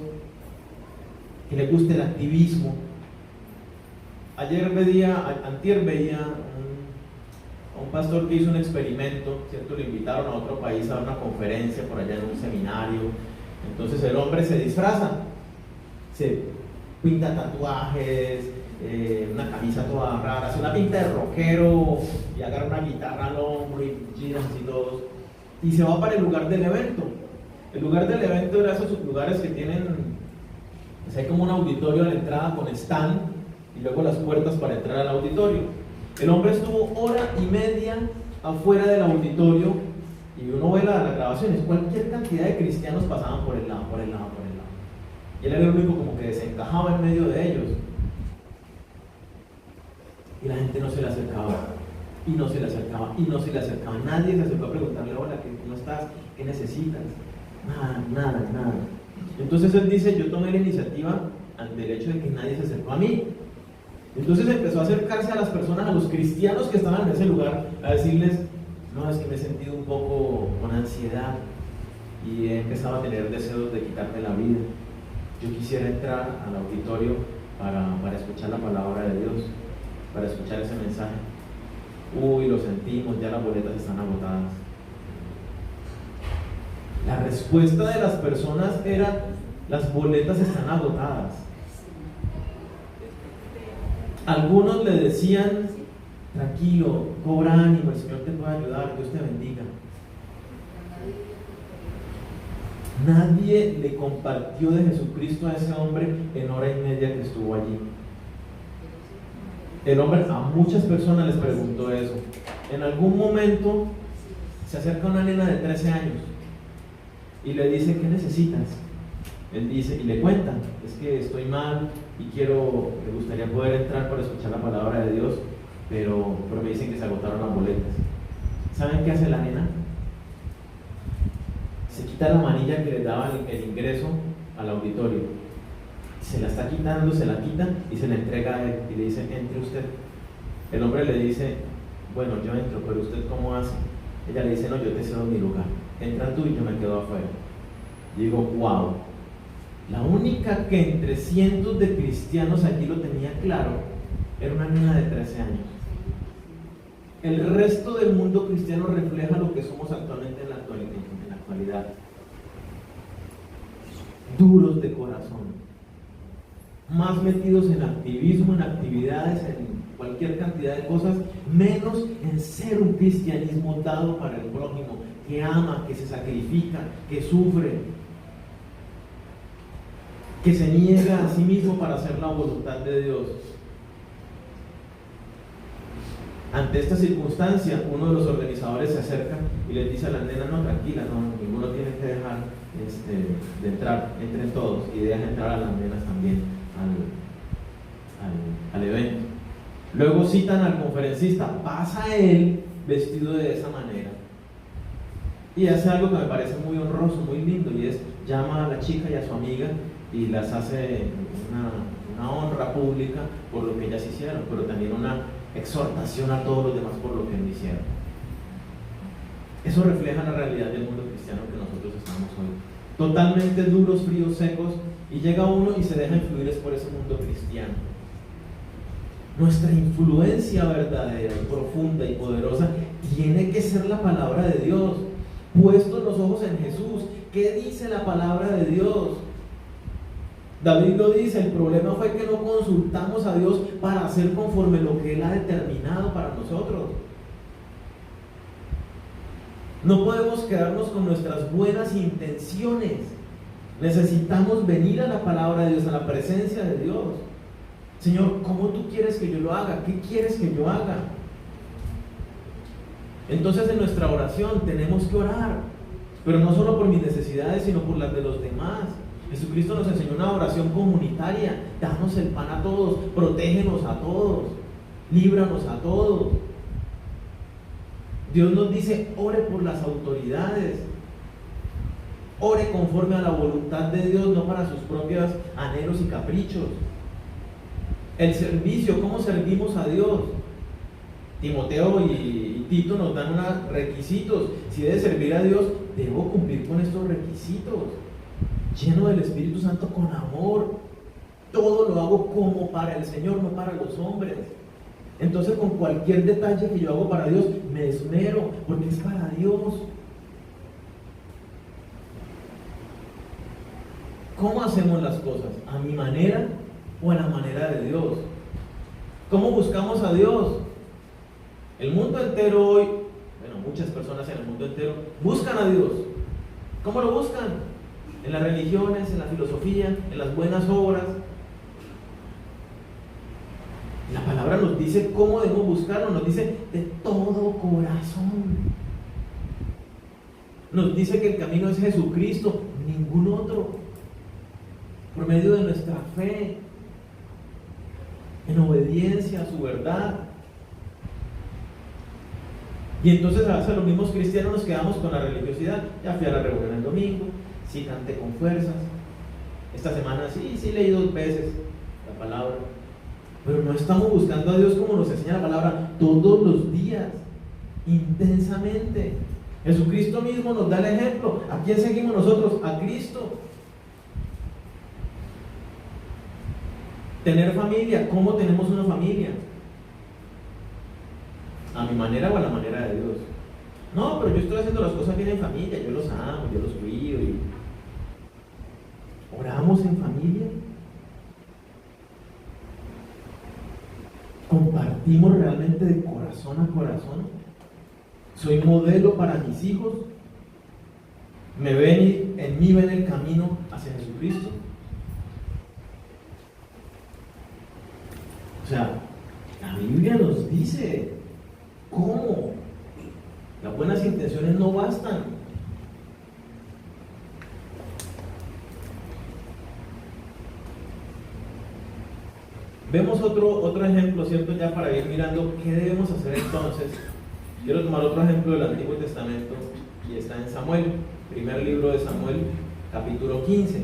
que le guste el activismo? Antier veía a un pastor que hizo un experimento, ¿cierto? Le invitaron a otro país a dar una conferencia por allá en un seminario. Entonces el hombre se disfraza, se pinta tatuajes, una camisa toda rara, hace una pinta de rockero y agarra una guitarra al hombro y giras así todos y se va para el lugar del evento. El lugar del evento era esos lugares que tienen, pues hay como un auditorio a la entrada con stand y luego las puertas para entrar al auditorio. El hombre estuvo 1:30 afuera del auditorio y uno ve las grabaciones, cualquier cantidad de cristianos pasaban por el lado. Y él era el único como que desencajaba en medio de ellos. Y la gente no se le acercaba, y no se le acercaba, y no se le acercaba. Nadie se acercó a preguntarle, hola, ¿cómo estás? ¿Qué necesitas? Nada. Entonces él dice, yo tomé la iniciativa ante el hecho de que nadie se acercó a mí. Entonces empezó a acercarse a las personas, a los cristianos que estaban en ese lugar, a decirles: no, es que me he sentido un poco con ansiedad y he empezado a tener deseos de quitarme la vida. Yo quisiera entrar al auditorio para escuchar la palabra de Dios, para escuchar ese mensaje. Uy, lo sentimos, ya las boletas están agotadas. La respuesta de las personas era: las boletas están agotadas. Algunos le decían: tranquilo, cobra ánimo, el Señor te puede ayudar, Dios te bendiga. Nadie le compartió de Jesucristo a ese hombre en hora y media que estuvo allí. El hombre a muchas personas les preguntó eso. En algún momento se acerca una nena de 13 años y le dice: ¿qué necesitas? Él dice, y le cuenta: es que estoy mal y me gustaría poder entrar para escuchar la palabra de Dios, pero me dicen que se agotaron las boletas. ¿Saben qué hace la nena? Se quita la manilla que le daba el ingreso al auditorio, se la está quitando, se la quita y se la entrega a él y le dice: entre usted. El hombre le dice: bueno, yo entro, pero ¿usted cómo hace? Ella le dice: no, yo te cedo mi lugar, entra tú y yo me quedo afuera. Y digo: wow, la única que entre cientos de cristianos allí lo tenía claro era una niña de 13 años. El resto del mundo cristiano refleja lo que somos actualmente en la actualidad. Duros de corazón, más metidos en activismo, en actividades, en cualquier cantidad de cosas, menos en ser un cristianismo dado para el prójimo, que ama, que se sacrifica, que sufre, que se niega a sí mismo para hacer la voluntad de Dios. Ante esta circunstancia, uno de los organizadores se acerca y les dice a la nena: no, tranquila, no, ninguno tiene que dejar de entrar, entren todos, y dejan entrar a las nenas también al evento. Luego citan al conferencista, pasa él vestido de esa manera y hace algo que me parece muy honroso, muy lindo, y es: llama a la chica y a su amiga y las hace una honra pública por lo que ellas hicieron, pero también una exhortación a todos los demás por lo que no hicieron. Eso refleja la realidad del mundo cristiano que nosotros estamos hoy, totalmente duros, fríos, secos, y llega uno y se deja influir por ese mundo cristiano. Nuestra influencia verdadera y profunda y poderosa tiene que ser la palabra de Dios, puestos los ojos en Jesús. ¿Qué dice la palabra de Dios? David lo dice: el problema fue que no consultamos a Dios para hacer conforme lo que Él ha determinado para nosotros. No podemos quedarnos con nuestras buenas intenciones. Necesitamos venir a la palabra de Dios, a la presencia de Dios. Señor, ¿cómo tú quieres que yo lo haga? ¿Qué quieres que yo haga? Entonces en nuestra oración tenemos que orar, pero no solo por mis necesidades, sino por las de los demás. Jesucristo nos enseñó una oración comunitaria: danos el pan a todos, protégenos a todos, líbranos a todos. Dios nos dice: ore por las autoridades, ore conforme a la voluntad de Dios, no para sus propios anhelos y caprichos. El servicio, ¿cómo servimos a Dios? Timoteo y Tito nos dan unos requisitos. Si debe servir a Dios, debo cumplir con estos requisitos. Lleno del Espíritu Santo, con amor. Todo lo hago como para el Señor, no para los hombres. Entonces, con cualquier detalle que yo hago para Dios, me esmero, porque es para Dios. ¿Cómo hacemos las cosas? ¿A mi manera o a la manera de Dios? ¿Cómo buscamos a Dios? El mundo entero hoy, muchas personas en el mundo entero buscan a Dios. ¿Cómo lo buscan? En las religiones, en la filosofía, en las buenas obras. La palabra nos dice cómo debemos buscarlo, nos dice de todo corazón. Nos dice que el camino es Jesucristo, ningún otro. Por medio de nuestra fe, en obediencia a su verdad. Y entonces a veces los mismos cristianos nos quedamos con la religiosidad. Ya fui a la reunión el domingo, sí canté con fuerzas, Esta semana sí leí 2 veces la palabra, pero no estamos buscando a Dios como nos enseña la palabra todos los días, intensamente. Jesucristo mismo nos da el ejemplo. ¿A quién seguimos nosotros? A Cristo. Tener familia. ¿Cómo tenemos una familia? ¿A mi manera o a la manera de Dios? No, pero yo estoy haciendo las cosas bien en familia, yo los amo, yo los cuido. ¿Oramos en familia? ¿Compartimos realmente de corazón a corazón? ¿Soy modelo para mis hijos? ¿Me ven en mí ven el camino hacia Jesucristo? O sea, la Biblia nos dice cómo. Las buenas intenciones no bastan. Vemos otro ejemplo, ¿cierto? Ya para ir mirando qué debemos hacer entonces. Quiero tomar otro ejemplo del Antiguo Testamento y está en Samuel, primer libro de Samuel, capítulo 15.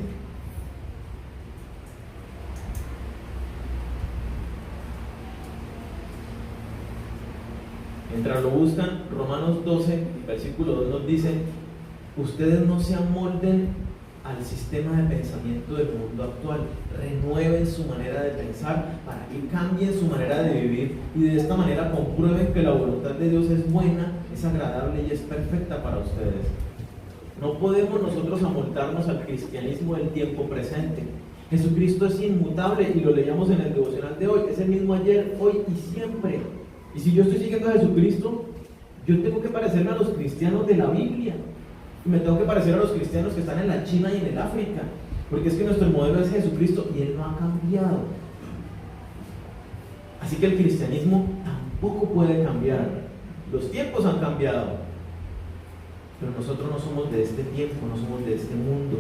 Mientras lo buscan, Romanos 12, versículo 2 nos dice: ustedes no se amolden al sistema de pensamiento del mundo actual, renueven su manera de pensar para que cambien su manera de vivir y de esta manera comprueben que la voluntad de Dios es buena, es agradable y es perfecta para ustedes. No podemos nosotros amoldarnos al cristianismo del tiempo presente. Jesucristo es inmutable y lo leíamos en el devocional de hoy, es el mismo ayer, hoy y siempre. Y si yo estoy siguiendo a Jesucristo, yo tengo que parecerme a los cristianos de la Biblia. Y me tengo que parecer a los cristianos que están en la China y en el África, porque es que nuestro modelo es Jesucristo y Él no ha cambiado. Así que el cristianismo tampoco puede cambiar. Los tiempos han cambiado, pero nosotros no somos de este tiempo, no somos de este mundo.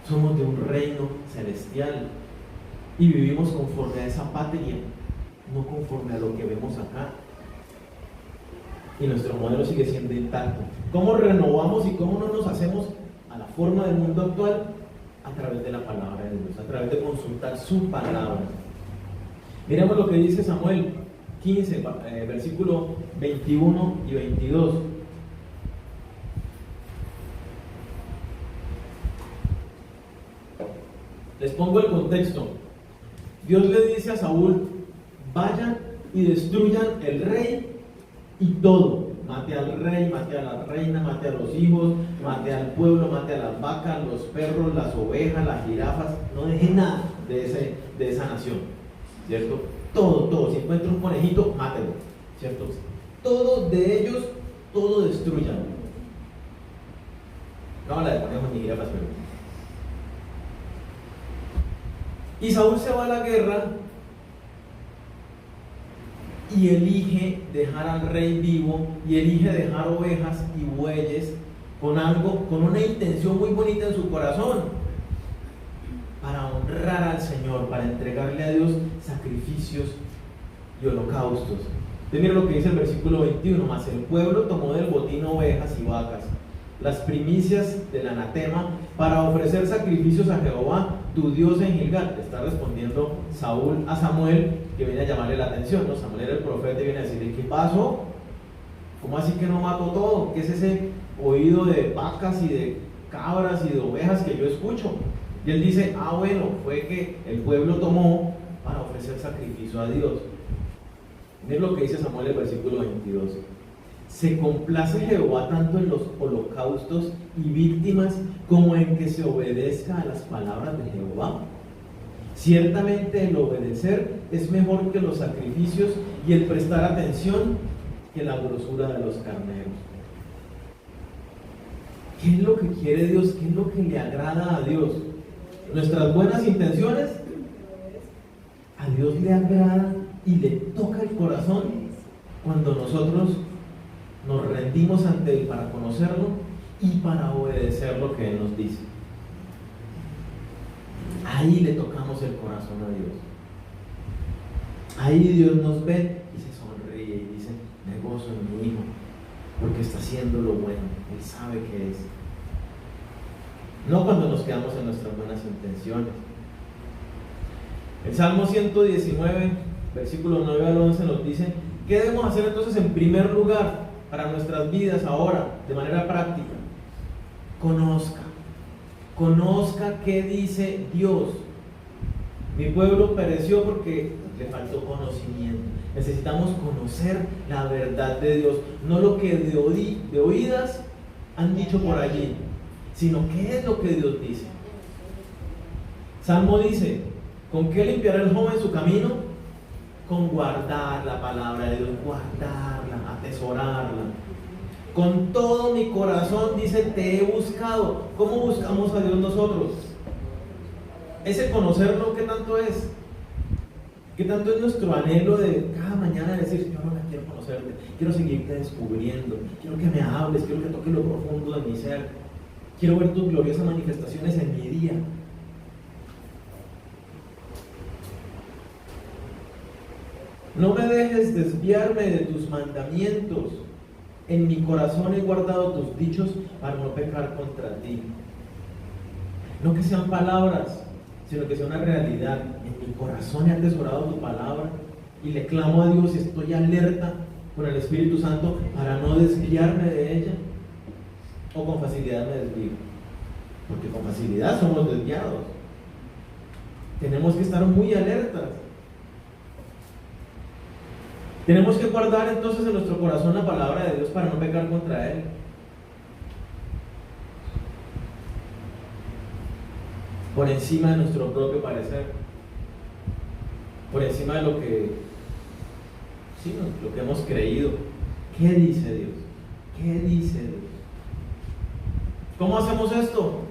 Somos de un reino celestial y vivimos conforme a esa patria, no conforme a lo que vemos acá. Y nuestro modelo sigue siendo intacto. ¿Cómo renovamos y cómo no nos hacemos a la forma del mundo actual? A través de la palabra de Dios, a través de consultar su palabra. Miremos lo que dice Samuel 15, versículo 21 y 22. Les pongo el contexto. Dios le dice a Saúl: vayan y destruyan el rey y todo. Mate al rey, mate a la reina, mate a los hijos, mate al pueblo, mate a las vacas, los perros, las ovejas, las jirafas. No deje nada de esa nación, ¿cierto? Todo. Si encuentra un conejito, mátelo, ¿cierto? Todos de ellos, todo destruyan. No habla de conejos ni jirafas, pero... Y Saúl se va a la guerra y elige dejar al rey vivo y elige dejar ovejas y bueyes con una intención muy bonita en su corazón, para honrar al Señor, para entregarle a Dios sacrificios y holocaustos. Entonces mira lo que dice el versículo 21: mas el pueblo tomó del botín ovejas y vacas, las primicias del anatema, para ofrecer sacrificios a Jehová tu Dios en Gilgal. Le está respondiendo Saúl a Samuel, que viene a llamarle la atención, ¿no? Samuel era el profeta y viene a decirle: ¿qué pasó? ¿Cómo así que no mató todo? ¿Qué es ese oído de vacas y de cabras y de ovejas que yo escucho? Y él dice: bueno, fue que el pueblo tomó para ofrecer sacrificio a Dios. Miren lo que dice Samuel en el versículo 22: se complace Jehová tanto en los holocaustos y víctimas como en que se obedezca a las palabras de Jehová. Ciertamente el obedecer es mejor que los sacrificios y el prestar atención que la grosura de los carneros. ¿Qué es lo que quiere Dios? ¿Qué es lo que le agrada a Dios? ¿Nuestras buenas intenciones? A Dios le agrada y le toca el corazón cuando nosotros nos rendimos ante Él para conocerlo y para obedecer lo que Él nos dice. Ahí le tocamos el corazón a Dios. Ahí Dios nos ve y se sonríe y dice: me gozo en mi hijo porque está haciendo lo bueno, Él sabe qué es. no cuando nos quedamos en nuestras buenas intenciones. El Salmo 119, versículos 9 al 11 nos dice: ¿qué debemos hacer entonces en primer lugar para nuestras vidas ahora, de manera práctica? Conozca qué dice Dios. Mi pueblo pereció porque le faltó conocimiento. Necesitamos conocer la verdad de Dios, no lo que de oídas han dicho por allí, sino qué es lo que Dios dice. Salmo dice: ¿con qué limpiará el joven su camino? Con guardar la palabra de Dios, guardarla, atesorarla. Con todo mi corazón, dice, te he buscado. ¿Cómo buscamos a Dios nosotros? Ese conocerlo, ¿qué tanto es? ¿Qué tanto es nuestro anhelo de cada mañana decir: Señor, ahora quiero conocerte, quiero seguirte descubriendo, quiero que me hables, quiero que toques lo profundo de mi ser, quiero ver tus gloriosas manifestaciones en mi día? No me dejes desviarme de tus mandamientos. En mi corazón he guardado tus dichos para no pecar contra ti. No que sean palabras, sino que sea una realidad. En mi corazón he atesorado tu palabra y le clamo a Dios y estoy alerta con el Espíritu Santo para no desviarme de ella. O con facilidad me desvío, porque con facilidad somos desviados. Tenemos que estar muy alertas. Tenemos que guardar entonces en nuestro corazón la palabra de Dios para no pecar contra Él. Por encima de nuestro propio parecer, por encima de lo que hemos creído. ¿Qué dice Dios? ¿Qué dice Dios? ¿Cómo hacemos esto?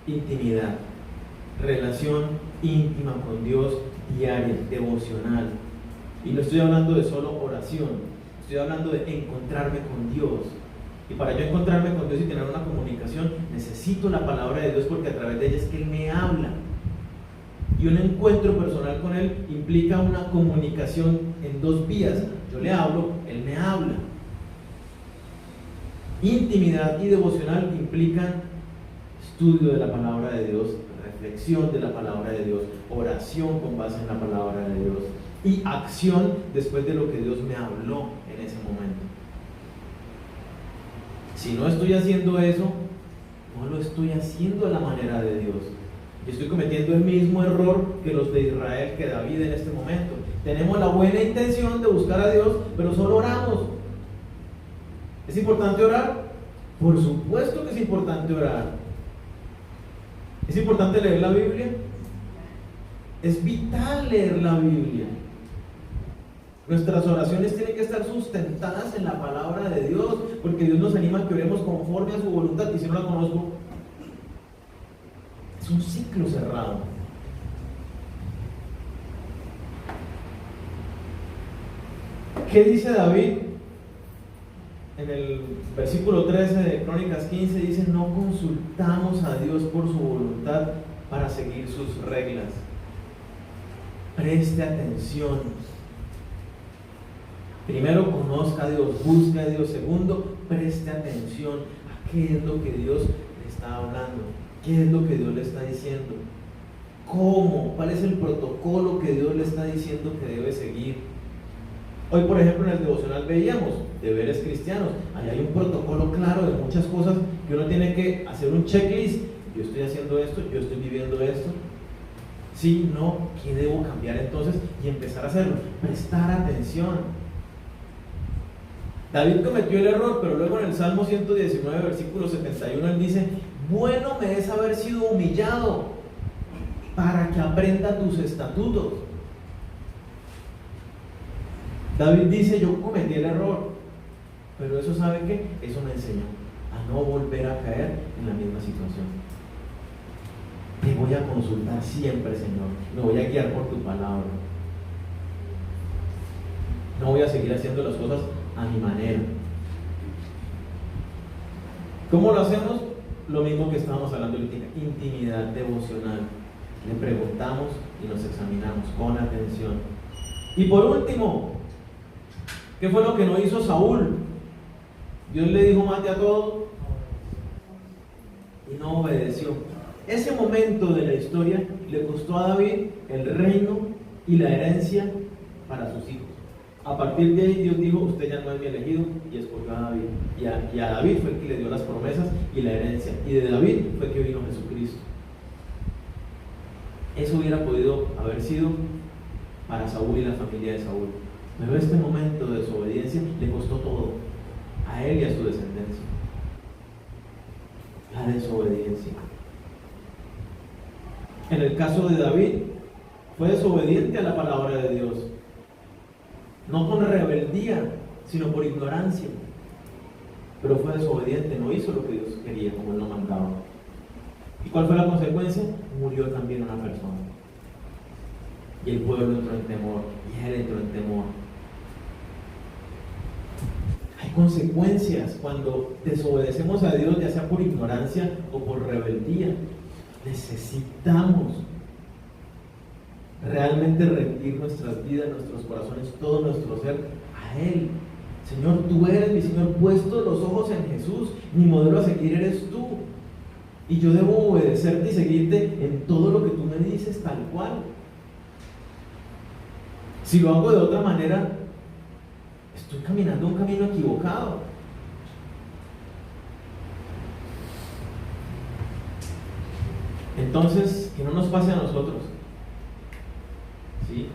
Intimidad, relación íntima con Dios diaria, devocional. Y no estoy hablando de solo oración, estoy hablando de encontrarme con Dios. Y para yo encontrarme con Dios y tener una comunicación, necesito la palabra de Dios, porque a través de ella es que Él me habla. Y un encuentro personal con Él implica una comunicación en dos vías. Yo le hablo, Él me habla. Intimidad y devocional implican estudio de la palabra de Dios, reflexión de la palabra de Dios, oración con base en la palabra de Dios y acción después de lo que Dios me habló en ese momento. Si no estoy haciendo eso, no lo estoy haciendo a la manera de Dios. Y estoy cometiendo el mismo error que los de Israel, que David en este momento. Tenemos la buena intención de buscar a Dios, pero solo oramos. ¿Es importante orar? Por supuesto que es importante orar. ¿Es importante leer la Biblia? Es vital leer la Biblia. Nuestras oraciones tienen que estar sustentadas en la palabra de Dios, porque Dios nos anima a que oremos conforme a su voluntad. Y si no la conozco, es un ciclo cerrado. ¿Qué dice David? En el versículo 13 de Crónicas 15 dice: no consultamos a Dios por su voluntad para seguir sus reglas. Preste atención. Primero, conozca a Dios, busque a Dios. Segundo, preste atención a qué es lo que Dios le está hablando, qué es lo que Dios le está diciendo, cómo, cuál es el protocolo que Dios le está diciendo que debe seguir. Hoy, por ejemplo, en el devocional veíamos deberes cristianos. Ahí hay un protocolo claro de muchas cosas que uno tiene que hacer un checklist. Yo estoy haciendo esto, yo estoy viviendo esto. Sí, no, ¿qué debo cambiar entonces? Y empezar a hacerlo. Prestar atención. David cometió el error, pero luego en el Salmo 119, versículo 71, él dice: bueno me es haber sido humillado para que aprenda tus estatutos. David dice: yo cometí el error, pero eso, ¿sabe qué? Eso me enseñó a no volver a caer en la misma situación. Te voy a consultar siempre, Señor. Me voy a guiar por tu palabra. No voy a seguir haciendo las cosas a mi manera. ¿Cómo lo hacemos? Lo mismo que estábamos hablando ahorita: intimidad devocional. Le preguntamos y nos examinamos con atención. Y por último, ¿qué fue lo que no hizo Saúl? Dios le dijo: mate a todos. y no obedeció. Ese momento de la historia le costó a David el reino y la herencia para sus hijos. A partir de ahí Dios dijo: usted ya no es mi elegido, y escogió a David. Y a David fue el que le dio las promesas y la herencia. Y de David fue que vino Jesucristo. Eso hubiera podido haber sido para Saúl y la familia de Saúl. Pero este momento de desobediencia le costó todo, a él y a su descendencia. La desobediencia. En el caso de David, fue desobediente a la palabra de Dios. No con rebeldía, sino por ignorancia. Pero fue desobediente, no hizo lo que Dios quería, como él lo mandaba. ¿Y cuál fue la consecuencia? Murió también una persona. Y el pueblo entró en temor, y él entró en temor. Hay consecuencias cuando desobedecemos a Dios, ya sea por ignorancia o por rebeldía. Necesitamos realmente rendir nuestras vidas, nuestros corazones, todo nuestro ser a Él. Señor, tú eres mi Señor, puesto los ojos en Jesús, mi modelo a seguir eres tú. Y yo debo obedecerte y seguirte en todo lo que tú me dices, tal cual. Si lo hago de otra manera, estoy caminando un camino equivocado. Entonces, que no nos pase a nosotros. ¿Sí?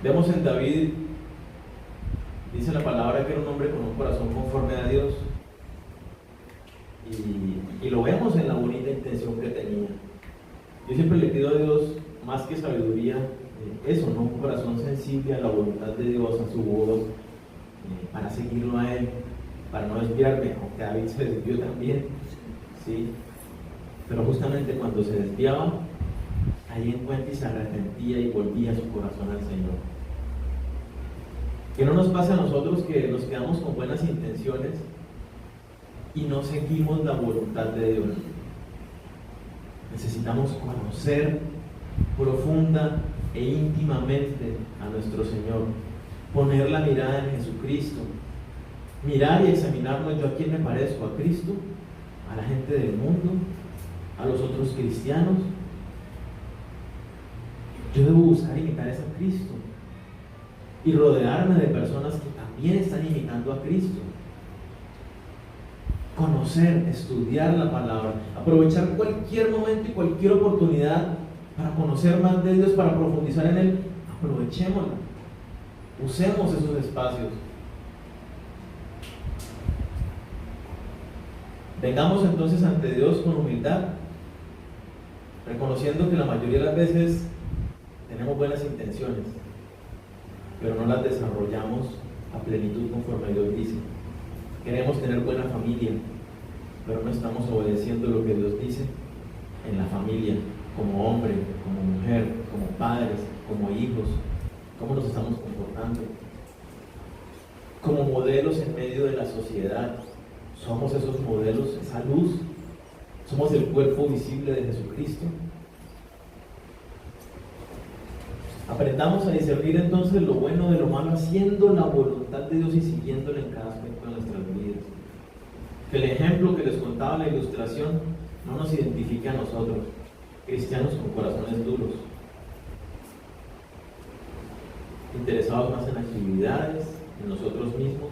Vemos en David, dice la palabra que era un hombre con un corazón conforme a Dios. Y lo vemos en la bonita intención que tenía. Yo siempre le pido a Dios, más que sabiduría, eso, ¿no? Un corazón sensible a la voluntad de Dios, a su voz, para seguirlo a Él, para no desviarme, aunque David se desvió también, ¿sí? Pero justamente cuando se desviaba, ahí en cuenta y se arrepentía y volvía su corazón al Señor. Que no nos pase a nosotros que nos quedamos con buenas intenciones y no seguimos la voluntad de Dios. Necesitamos conocer profunda e íntimamente a nuestro Señor, poner la mirada en Jesucristo, mirar y examinarnos: yo a quién me parezco, a Cristo, a la gente del mundo, a los otros cristianos. Yo debo buscar imitar a Cristo y rodearme de personas que también están imitando a Cristo. Conocer, estudiar la palabra, aprovechar cualquier momento y cualquier oportunidad para conocer más de Dios, para profundizar en Él. Aprovechémosla, usemos esos espacios. Vengamos entonces ante Dios con humildad, reconociendo que la mayoría de las veces tenemos buenas intenciones, pero no las desarrollamos a plenitud conforme Dios dice. Queremos tener buena familia, pero no estamos obedeciendo lo que Dios dice en la familia, como hombre, como mujer, como padres, como hijos. ¿Cómo nos estamos comportando? Como modelos en medio de la sociedad. ¿Somos esos modelos, esa luz? ¿Somos el cuerpo visible de Jesucristo? Aprendamos a discernir entonces lo bueno de lo malo, haciendo la voluntad de Dios y siguiéndole en cada aspecto de nuestras vidas. Que el ejemplo que les contaba, la ilustración, no nos identifique a nosotros, cristianos con corazones duros, interesados más en actividades, en nosotros mismos,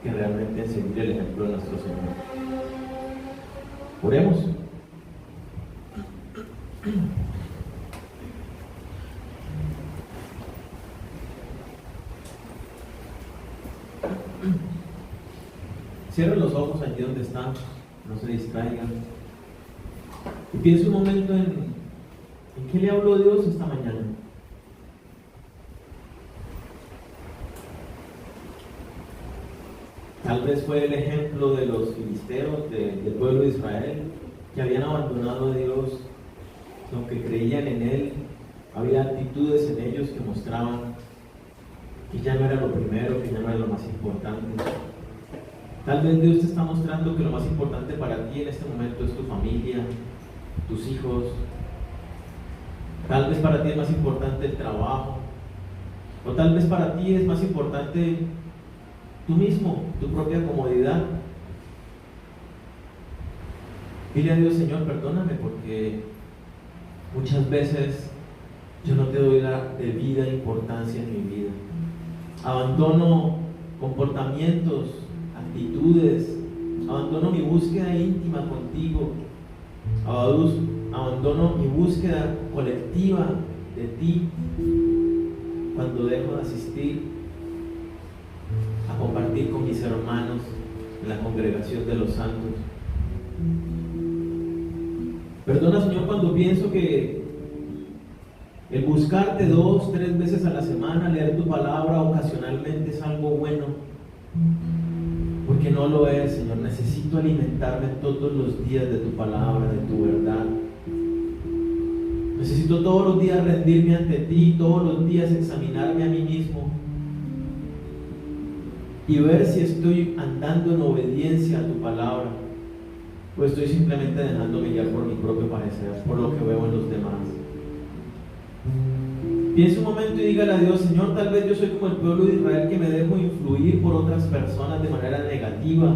que realmente en seguir el ejemplo de nuestro Señor. Oremos. Cierren los ojos allí donde están, no se distraigan. Y piense un momento en qué le habló Dios esta mañana. Tal vez fue el ejemplo de los filisteos, del pueblo de Israel, que habían abandonado a Dios, aunque creían en Él. Había actitudes en ellos que mostraban que ya no era lo primero, que ya no era lo más importante. Tal vez Dios te está mostrando que lo más importante para ti en este momento es tu familia, tus hijos. Tal vez para ti es más importante el trabajo. O tal vez para ti es más importante tú mismo, tu propia comodidad. Dile a Dios: Señor, perdóname porque muchas veces yo no te doy la debida importancia en mi vida. Abandono comportamientos, actitudes, abandono mi búsqueda íntima contigo, abandono mi búsqueda colectiva de ti cuando dejo de asistir a compartir con mis hermanos en la congregación de los santos. Perdona, Señor, cuando pienso que el buscarte 2, 3 veces a la semana, leer tu palabra ocasionalmente es algo bueno, porque no lo es, Señor. Necesito alimentarme todos los días de tu palabra, de tu verdad. Necesito todos los días rendirme ante ti, todos los días examinarme a mí mismo y ver si estoy andando en obediencia a tu palabra o estoy simplemente dejándome guiar por mi propio parecer, por lo que veo en los demás. Piensa un momento y dígale a Dios: Señor, tal vez yo soy como el pueblo de Israel, que me dejo influir por otras personas de manera negativa,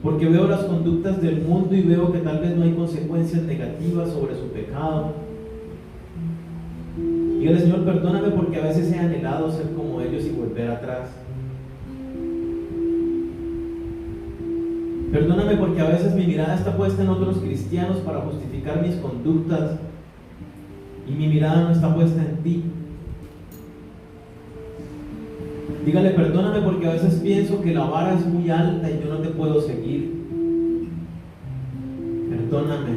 porque veo las conductas del mundo y veo que tal vez no hay consecuencias negativas sobre su pecado. Dígale: Señor, perdóname porque a veces he anhelado ser como ellos y volver atrás. Perdóname porque a veces mi mirada está puesta en otros cristianos para justificar mis conductas y mi mirada no está puesta en ti. Dígale: perdóname porque a veces pienso que la vara es muy alta y yo no te puedo seguir. Perdóname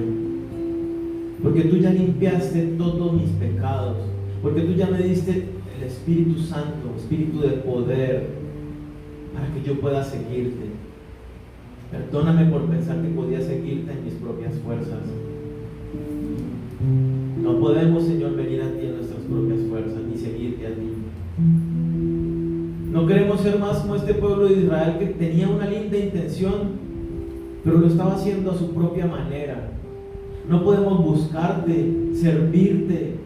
porque tú ya limpiaste todos mis pecados, porque tú ya me diste el Espíritu Santo, Espíritu de poder, para que yo pueda seguirte. Perdóname por pensar que podía seguirte en mis propias fuerzas. No podemos, Señor, venir a ti en nuestras propias fuerzas, ni seguirte a ti. No queremos ser más como este pueblo de Israel, que tenía una linda intención, pero lo estaba haciendo a su propia manera. No podemos buscarte, servirte,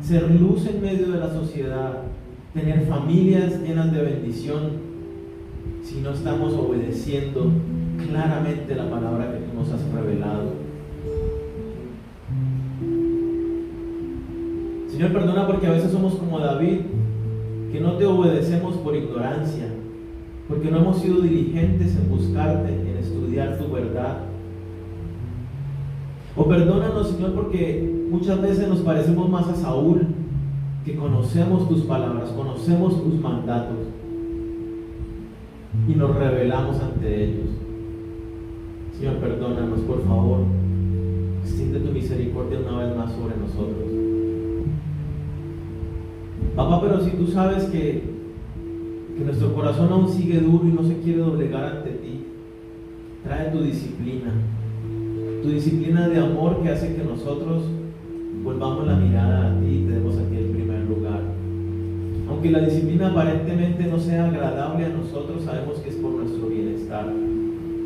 ser luz en medio de la sociedad, tener familias llenas de bendición, si no estamos obedeciendo claramente la palabra que tú nos has revelado. Señor, perdona porque a veces somos como David, que no te obedecemos por ignorancia, porque no hemos sido diligentes en buscarte, en estudiar tu verdad. O perdónanos, Señor, porque muchas veces nos parecemos más a Saúl, que conocemos tus palabras, conocemos tus mandatos y nos rebelamos ante ellos. Señor, perdónanos, por favor. Extiende tu misericordia una vez más sobre nosotros. Papá, pero si tú sabes que nuestro corazón aún sigue duro y no se quiere doblegar ante ti, trae tu disciplina de amor, que hace que nosotros volvamos la mirada a ti y te demos a ti el primer lugar. Aunque la disciplina aparentemente no sea agradable a nosotros, sabemos que es por nuestro bienestar.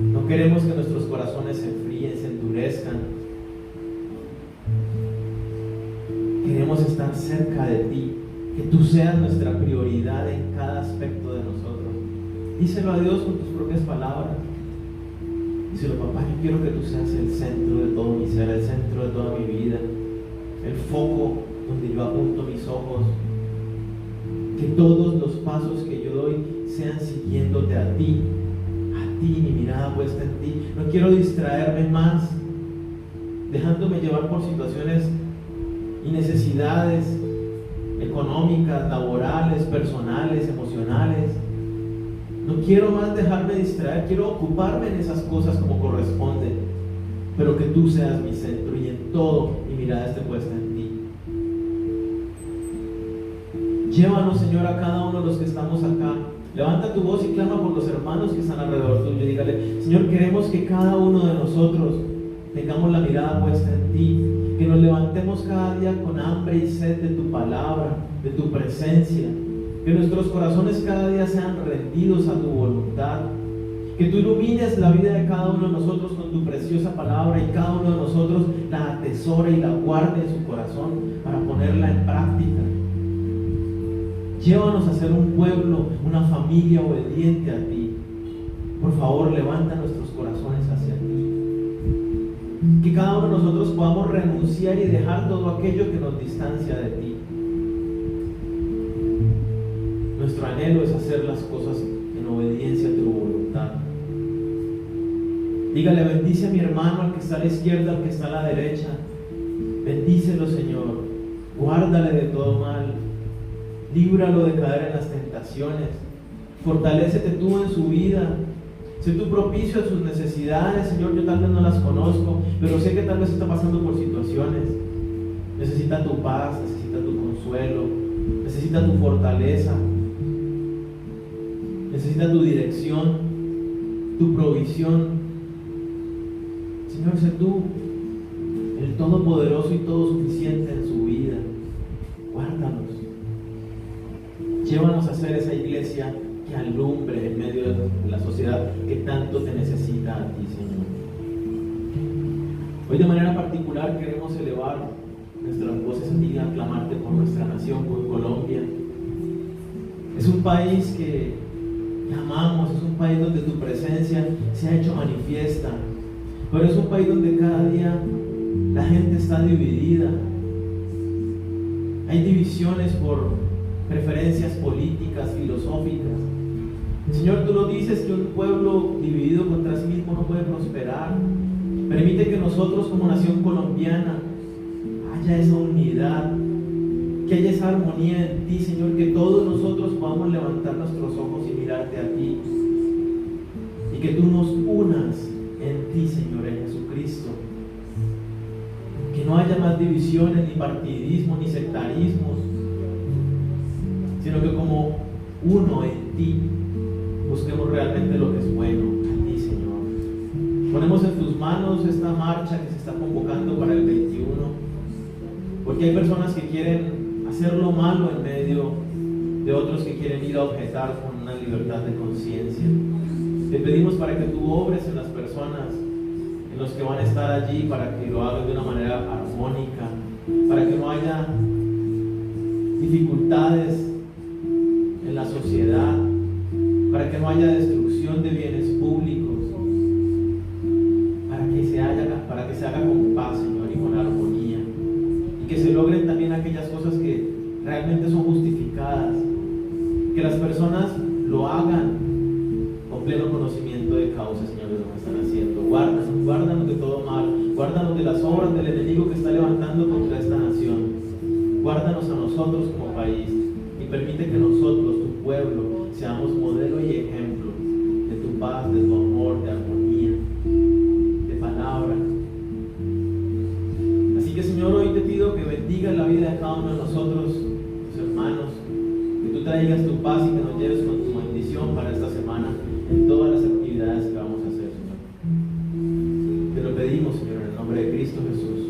No queremos que nuestros corazones se enfríen, se endurezcan. Queremos estar cerca de ti, que tú seas nuestra prioridad en cada aspecto de nosotros. Díselo a Dios con tus propias palabras. Díselo: papá, yo quiero que tú seas el centro de todo mi ser, el centro de toda mi vida, el foco donde yo apunto mis ojos. Que todos los pasos que yo doy sean siguiéndote a ti, mi mirada puesta en ti. No quiero distraerme más, dejándome llevar por situaciones y necesidades económicas, laborales, personales, emocionales. No quiero más dejarme distraer, quiero ocuparme en esas cosas como corresponde, pero que tú seas mi centro y en todo mi mirada esté puesta en ti. Llévanos, Señor, a cada uno de los que estamos acá. Levanta tu voz y clama por los hermanos que están alrededor tuyo. Dígale: Señor, queremos que cada uno de nosotros tengamos la mirada puesta en ti, que nos levantemos cada día con hambre y sed de tu palabra, de tu presencia, que nuestros corazones cada día sean rendidos a tu voluntad, que tú ilumines la vida de cada uno de nosotros con tu preciosa palabra y cada uno de nosotros la atesore y la guarde en su corazón para ponerla en práctica. Llévanos a ser un pueblo, una familia obediente a ti. Por favor, levanta nuestros corazones hacia ti. que cada uno de nosotros podamos renunciar y dejar todo aquello que nos distancia de ti. Nuestro anhelo es hacer las cosas en obediencia a tu voluntad. Dígale: bendice a mi hermano, al que está a la izquierda, al que está a la derecha. Bendícelo, Señor. Guárdale de todo mal. Líbralo de caer en las tentaciones. Fortalécete tú en su vida. Sé tú propicio a sus necesidades, Señor. Yo tal vez no las conozco, pero sé que tal vez está pasando por situaciones. Necesita tu paz, necesita tu consuelo, necesita tu fortaleza, necesita tu dirección, tu provisión. Señor, sé tú el todopoderoso y todo suficiente en su vida. Guárdanos. Llévanos a ser esa iglesia que alumbre en medio de la sociedad que tanto te necesita a ti, Señor. Hoy de manera particular queremos elevar nuestras voces a ti, a clamarte por nuestra nación, por Colombia. Es un país que amamos, es un país donde tu presencia se ha hecho manifiesta, pero es un país donde cada día la gente está dividida. Hay divisiones por preferencias políticas, filosóficas. Señor, tú lo dices, que un pueblo dividido contra sí mismo no puede prosperar. Permite que nosotros como nación colombiana haya esa unidad, que haya esa armonía en ti, Señor, que todos nosotros podamos levantar nuestros ojos y mirarte a ti, y que tú nos unas en ti, Señor, en Jesucristo. Que no haya más divisiones, ni partidismo, ni sectarismos, sino que como uno en ti busquemos realmente lo que es bueno a ti, Señor. Ponemos en tus manos esta marcha que se está convocando para el 21, porque hay personas que quieren hacer lo malo en medio de otros que quieren ir a objetar con una libertad de conciencia. Te pedimos para que tú obres en las personas, en los que van a estar allí, para que lo hagan de una manera armónica, para que no haya dificultades en la sociedad, para que no haya destrucción de bienes públicos, para que se haga con paz, Señor, y con armonía, y que se logren también aquellas cosas que realmente son justificadas, que las personas lo hagan con pleno conocimiento de causa, Señor, de lo que están haciendo. Guárdanos de todo mal, guárdanos de las obras del enemigo que está levantando contra esta nación. Guárdanos a nosotros como país y permite que nosotros, tu pueblo, seamos modelo y ejemplo de tu paz, de tu amor, de armonía, de palabra. Así que, Señor, hoy te pido que bendigas la vida de cada uno de nosotros, tus hermanos, que tú traigas tu paz y que nos lleves con tu bendición para esta semana en todas las actividades que vamos a hacer, Señor. Te lo pedimos, Señor, en el nombre de Cristo Jesús.